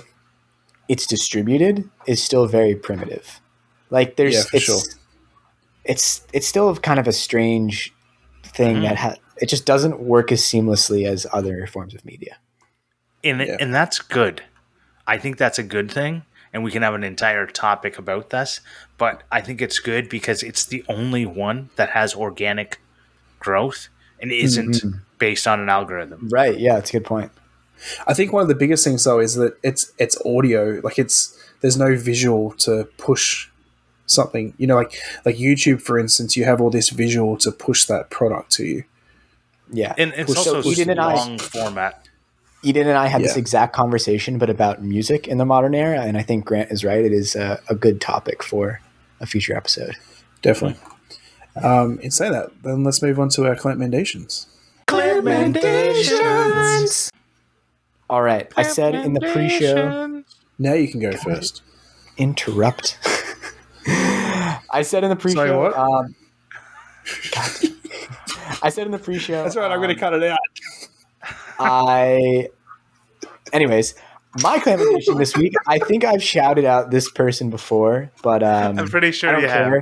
it's distributed is still very primitive. Like Yeah, for sure. it's still kind of a strange thing that it just doesn't work as seamlessly as other forms of media. And that's good. I think that's a good thing, and we can have an entire topic about this. But I think it's good because it's the only one that has organic growth and isn't based on an algorithm. Right. Yeah, that's a good point. I think one of the biggest things though is that it's audio. Like there's no visual to push something. You know, like YouTube, for instance, you have all this visual to push that product to you. Yeah. And it's also long format. Eden and I had this exact conversation, but about music in the modern era, and I think Grant is right. It is a good topic for a future episode. Definitely. In saying that, then let's move on to our Clampmendations. Clampmendations! All right. I said in the pre-show... Now you can go first. Interrupt. I said in the pre-show... Sorry, what? I said in the pre-show... That's right, I'm going to cut it out. Anyways, my clammendation this week, I think I've shouted out this person before, but I'm pretty sure you have.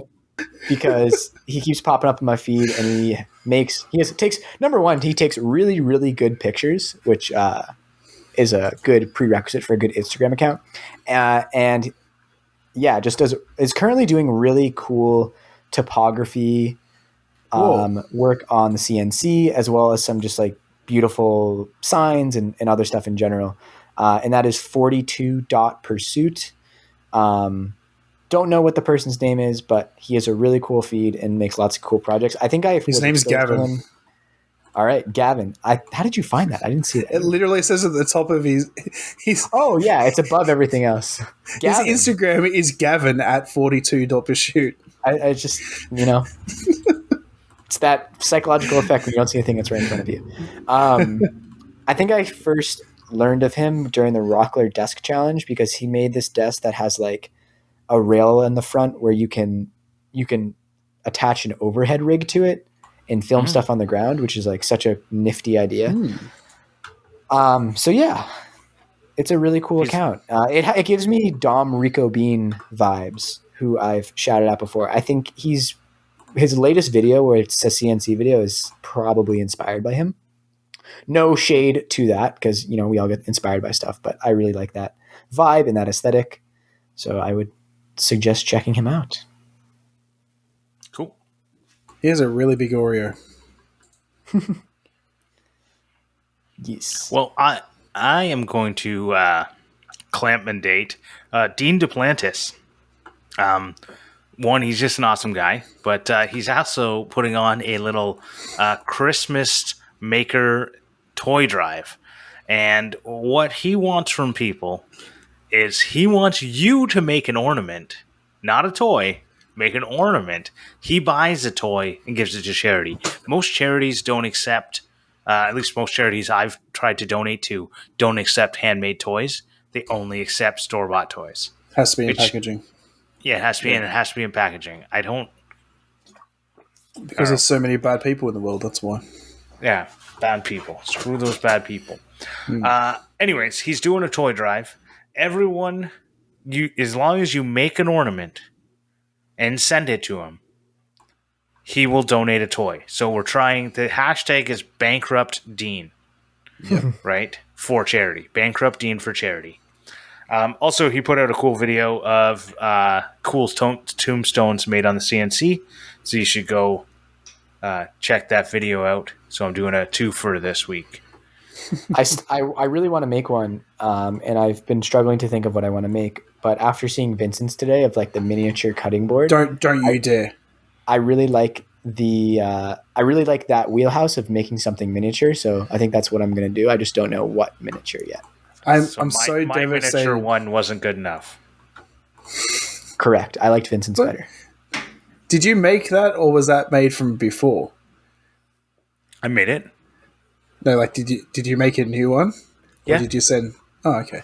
Because he keeps popping up in my feed, and he takes really, really good pictures, which is a good prerequisite for a good Instagram account. And yeah, is currently doing really cool topography work on the CNC, as well as some just like beautiful signs and other stuff in general. And that is 42.pursuit. Don't know what the person's name is, but he has a really cool feed and makes lots of cool projects. I think his name's Gavin. All right, Gavin. How did you find that? I didn't see it. It literally says at the top of his Oh yeah, it's above everything else. Gavin. His Instagram is Gavin at 42.pursuit. I just, it's that psychological effect when you don't see anything that's right in front of you. I think I first learned of him during the Rockler Desk Challenge because he made this desk that has like a rail in the front where you can attach an overhead rig to it and film stuff on the ground, which is like such a nifty idea. So yeah, it's a really cool account. It gives me Dom Rico Bean vibes, who I've shouted out before. I think his latest video, where it's a CNC video, is probably inspired by him. No shade to that, because we all get inspired by stuff, but I really like that vibe and that aesthetic. So I would suggest checking him out. Cool. He has a really big Oreo. Yes. Well, I am going to Clampmendate Dean Duplantis. One, he's just an awesome guy, but he's also putting on a little Christmas maker toy drive. And what he wants from people is he wants you to make an ornament, not a toy. Make an ornament. He buys a toy and gives it to charity. Most charities don't accept, at least most charities I've tried to donate to, don't accept handmade toys. They only accept store-bought toys. Has to be in packaging. Yeah, it has to be, and it has to be in packaging. I don't... Because there's so many bad people in the world, that's why. Yeah, bad people. Screw those bad people. Anyways, he's doing a toy drive. Everyone, as long as you make an ornament and send it to him, he will donate a toy. So we're trying, the hashtag is Bankrupt Dean, right? For charity. Bankrupt Dean for charity. Also, he put out a cool video of cool tombstones made on the CNC. So you should go check that video out. So I'm doing a 2 for this week. I really want to make one, and I've been struggling to think of what I want to make. But after seeing Vincent's today of like the miniature cutting board, don't you dare! I really like that wheelhouse of making something miniature. So I think that's what I'm going to do. I just don't know what miniature yet. I'm my devastated. Miniature one wasn't good enough. Correct. I liked Vincent's better. Did you make that, or was that made from before? I made it. No, like did you make a new one? Yeah. Or did you send? Oh, okay.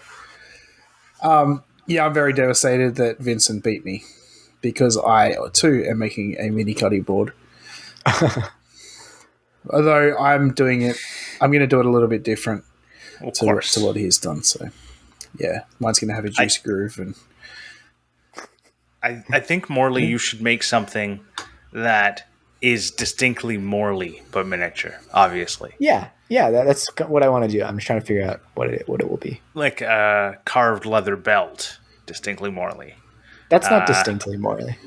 Yeah, I'm very devastated that Vincent beat me because I too am making a mini cutting board. Although I'm going to do it a little bit different Of to course. what he's done. So yeah, mine's going to have a I, juicy groove and I think Morley, you should make something that is distinctly Morley but miniature. Obviously, Yeah, that's what I want to do. I'm just trying to figure out what it will be. like a carved leather belt, distinctly Morley. That's not distinctly Morley.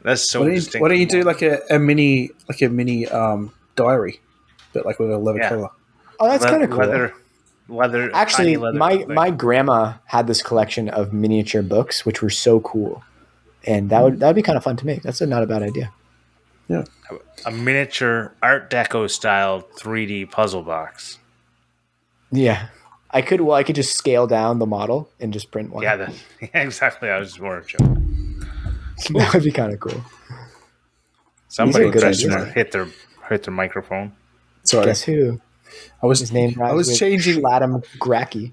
That's so why distinctly. don't you do Morley. like a mini diary, but like with a leather Yeah, cover? Oh, that's kind of cool. leather, tiny Actually, leather. my grandma had this collection of miniature books, which were so cool, and that would be kind of fun to make. That's not a bad idea. Yeah. A miniature Art Deco style 3D puzzle box. Yeah, I could. Well, I could just scale down the model and just print one. Yeah, exactly. I was just more joking. That would be kind of cool. Somebody good just ideas. hit their microphone. Sorry, Guess who? His name I was changing Schlatum Gracky.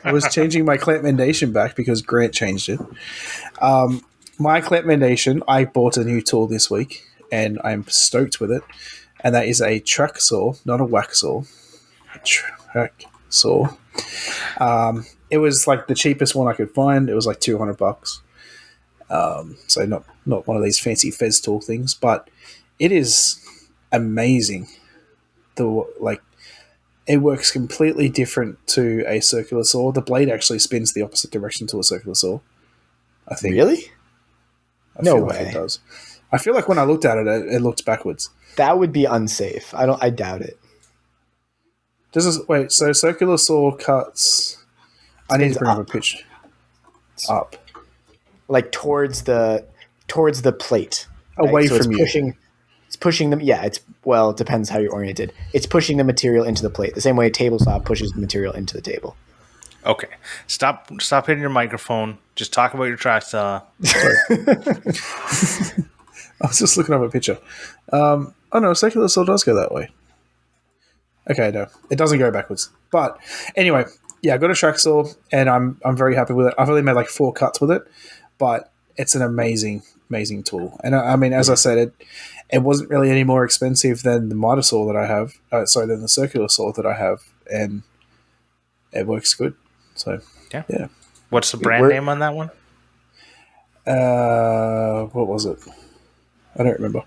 I was changing my Clampmendation back because Grant changed it. My Clampmendation, I bought a new tool this week, and I'm stoked with it. And that is a track saw, not a whack saw. A track saw. It was like the cheapest one I could find. It was like $200. So not one of these fancy Fez tool things, but it is amazing. It works completely different to a circular saw. The blade actually spins the opposite direction to a circular saw. I think. Really? I feel like it does. I feel like when I looked at it, it looked backwards. That would be unsafe. I doubt it. Wait, so circular saw cuts. I need to bring up a picture. Up. Like towards the plate. Away right? So from you. It's pushing them. Yeah, it depends how you're oriented. It's pushing the material into the plate, the same way a table saw pushes the material into the table. Okay, stop hitting your microphone. Just talk about your track saw. I was just looking up a picture. Oh no, circular saw does go that way. Okay, no, it doesn't go backwards. But anyway, yeah, I got a track saw, and I'm very happy with it. I've only made like 4 cuts with it, but it's an amazing tool. And I mean, as I said, it wasn't really any more expensive than the miter saw that I have. Than the circular saw that I have, and it works good. So yeah. What's the brand name on that one? What was it? I don't remember.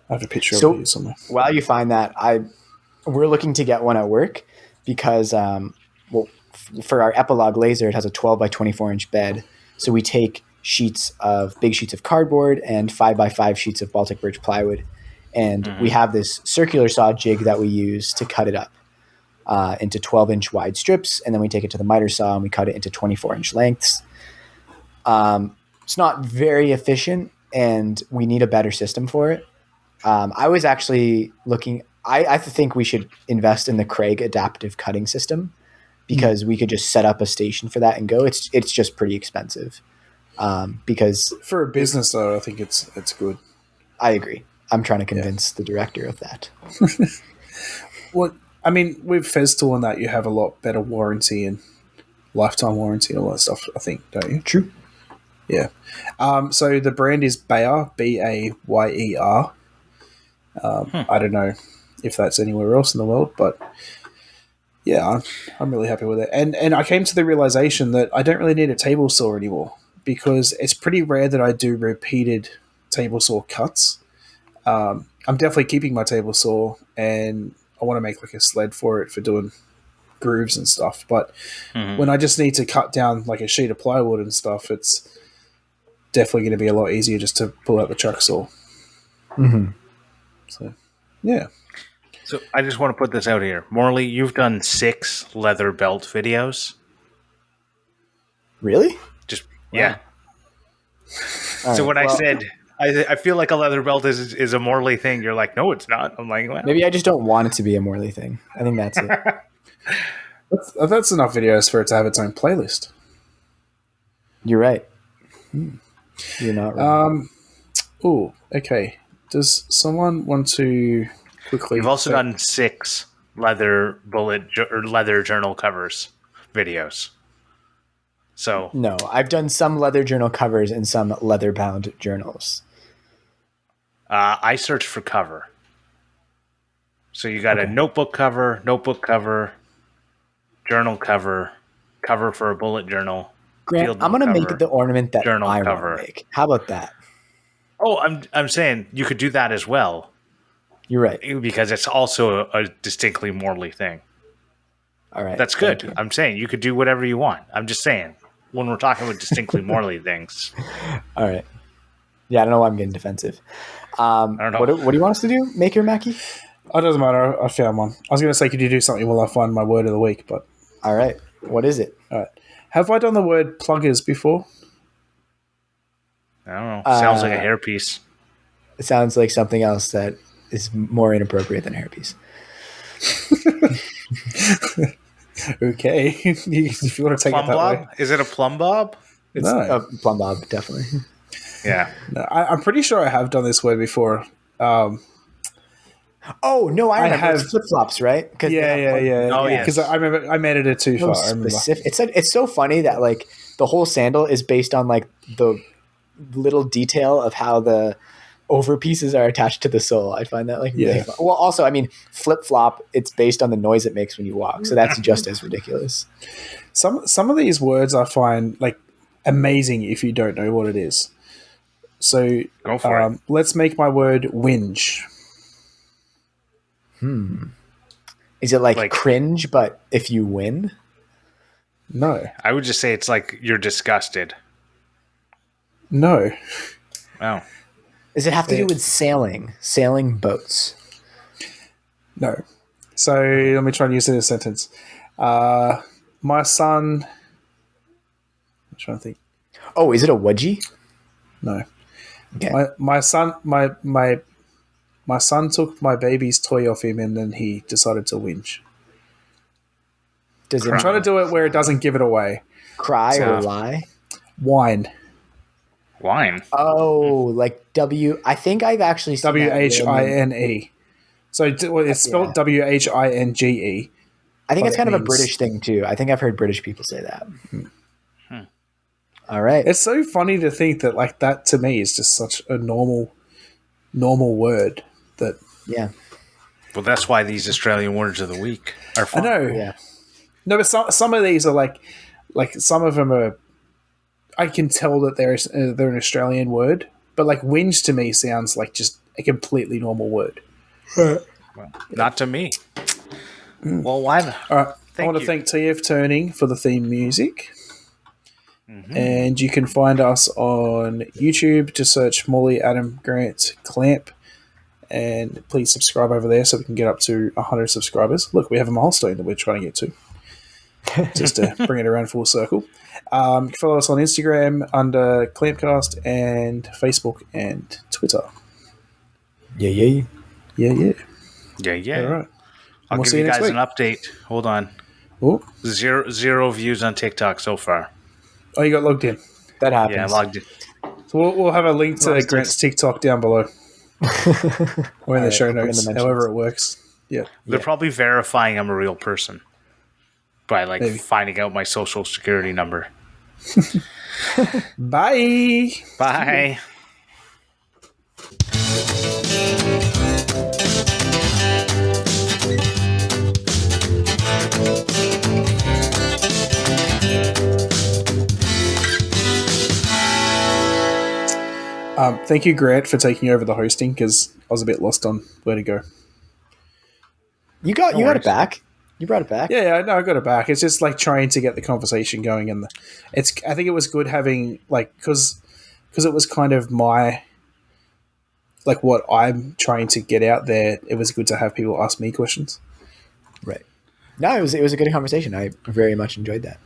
I have a picture of it somewhere. While you find that, we're looking to get one at work because, for our epilogue laser, it has a 12 by 24 inch bed. So we take big sheets of cardboard and 5x5 sheets of Baltic birch plywood. And we have this circular saw jig that we use to cut it up into 12-inch wide strips. And then we take it to the miter saw and we cut it into 24-inch lengths. It's not very efficient and we need a better system for it. I was actually looking, I think we should invest in the Craig adaptive cutting system because we could just set up a station for that and go. It's just pretty expensive. Because for a business though, I think it's good. I agree. I'm trying to convince the director of that. Well, I mean, with Festool and that, you have a lot better warranty and lifetime warranty and all that stuff, I think, don't you? True. Yeah. So the brand is Bayer, Bayer. I don't know if that's anywhere else in the world, but yeah, I'm really happy with it. And I came to the realization that I don't really need a table saw anymore because it's pretty rare that I do repeated table saw cuts. I'm definitely keeping my table saw and I want to make like a sled for it for doing grooves and stuff. But when I just need to cut down like a sheet of plywood and stuff, it's definitely going to be a lot easier just to pull out the chuck saw. Mm-hmm. So, yeah. So I just want to put this out here. Morley, you've done 6 leather belt videos. Really? Just, yeah. All so right, when I said, I feel like a leather belt is a Morley thing, you're like, no, it's not. I'm like, well. Maybe I just don't want it to be a Morley thing. I think that's it. That's enough videos for it to have its own playlist. You're right. You're not right. Oh, okay. Does someone want to quickly... You've also done 6 leather bullet or leather journal covers videos. So No, I've done some leather journal covers and some leather bound journals. I search for cover. So you got a notebook cover, journal cover, cover for a bullet journal. Grant, I'm going to make the ornament that journal I want cover. to make. How about that? Oh, I'm saying you could do that as well. You're right. Because it's also a distinctly Morley thing. All right. That's good. I'm saying you could do whatever you want. I'm just saying when we're talking about distinctly Morley things. All right. Yeah, I don't know why I'm getting defensive. I don't know. What do you want us to do? Make your Mackie? Oh, it doesn't matter. I found one. I was going to say, could you do something while I find my word of the week? But all right. What is it? All right. Have I done the word pluggers before? I don't know. Sounds like a hairpiece. It sounds like something else that is more inappropriate than a hairpiece. Okay. If you want to take plum it that bob? way. Is it a plum bob? It's No. a plum bob, definitely. Yeah. No, I'm pretty sure I have done this word before. Oh, no, I remember. It's flip-flops, right? Yeah. Oh, Because I remember I made it too far. I remember. It's so funny that like the whole sandal is based on like the little detail of how the over pieces are attached to the sole. I find that like really fun. Well, also, I mean, flip-flop, it's based on the noise it makes when you walk. So that's just as ridiculous. Some of these words I find like amazing if you don't know what it is. So go for it. Let's make my word whinge. Is it like cringe, but if you win? No. I would just say it's like you're disgusted. No. Oh. Does it have to do with sailing boats? No. So let me try and use it in a sentence. My son. I'm trying to think. Oh, is it a wedgie? No. Okay. My son took my baby's toy off him and then he decided to whinge. Does it I'm trying to do it where it doesn't give it away. Cry or lie? Whine. Wine. Oh, like I think I've actually seen WHINE. So it's spelled WHINGE. I think it's kind of a British thing too. I think I've heard British people say that. All right. It's so funny to think that like that to me is just such a normal word that. Yeah. Well, that's why these Australian words of the week are fun. I know. Yeah. No, but some of these are like some of them are. I can tell that they're an Australian word, but like whinge to me sounds like just a completely normal word. Well, not to me. Well, why not? All right. I want to thank TF Turning for the theme music. Mm-hmm. And you can find us on YouTube. Just search Morley, Adam, Grant, Clamp. And please subscribe over there so we can get up to 100 subscribers. Look, we have a milestone that we're trying to get to. Just to bring it around full circle. You can follow us on Instagram under Clampcast and Facebook and Twitter. Yeah. Yeah. All right. I'll give you guys an update. Hold on. Oh. Zero views on TikTok so far. Oh, you got logged in. That happens. Yeah, I logged in. So we'll have a link to Grant's TikTok down below. Or in the show notes, however it works. Yeah. They're probably verifying I'm a real person by finding out my social security number. Bye. Bye. Thank you, Grant, for taking over the hosting because I was a bit lost on where to go. You got it back. You brought it back. Yeah, no, I got it back. It's just like trying to get the conversation going, and I think it was good having because it was kind of my like what I'm trying to get out there. It was good to have people ask me questions. Right. No, it was a good conversation. I very much enjoyed that.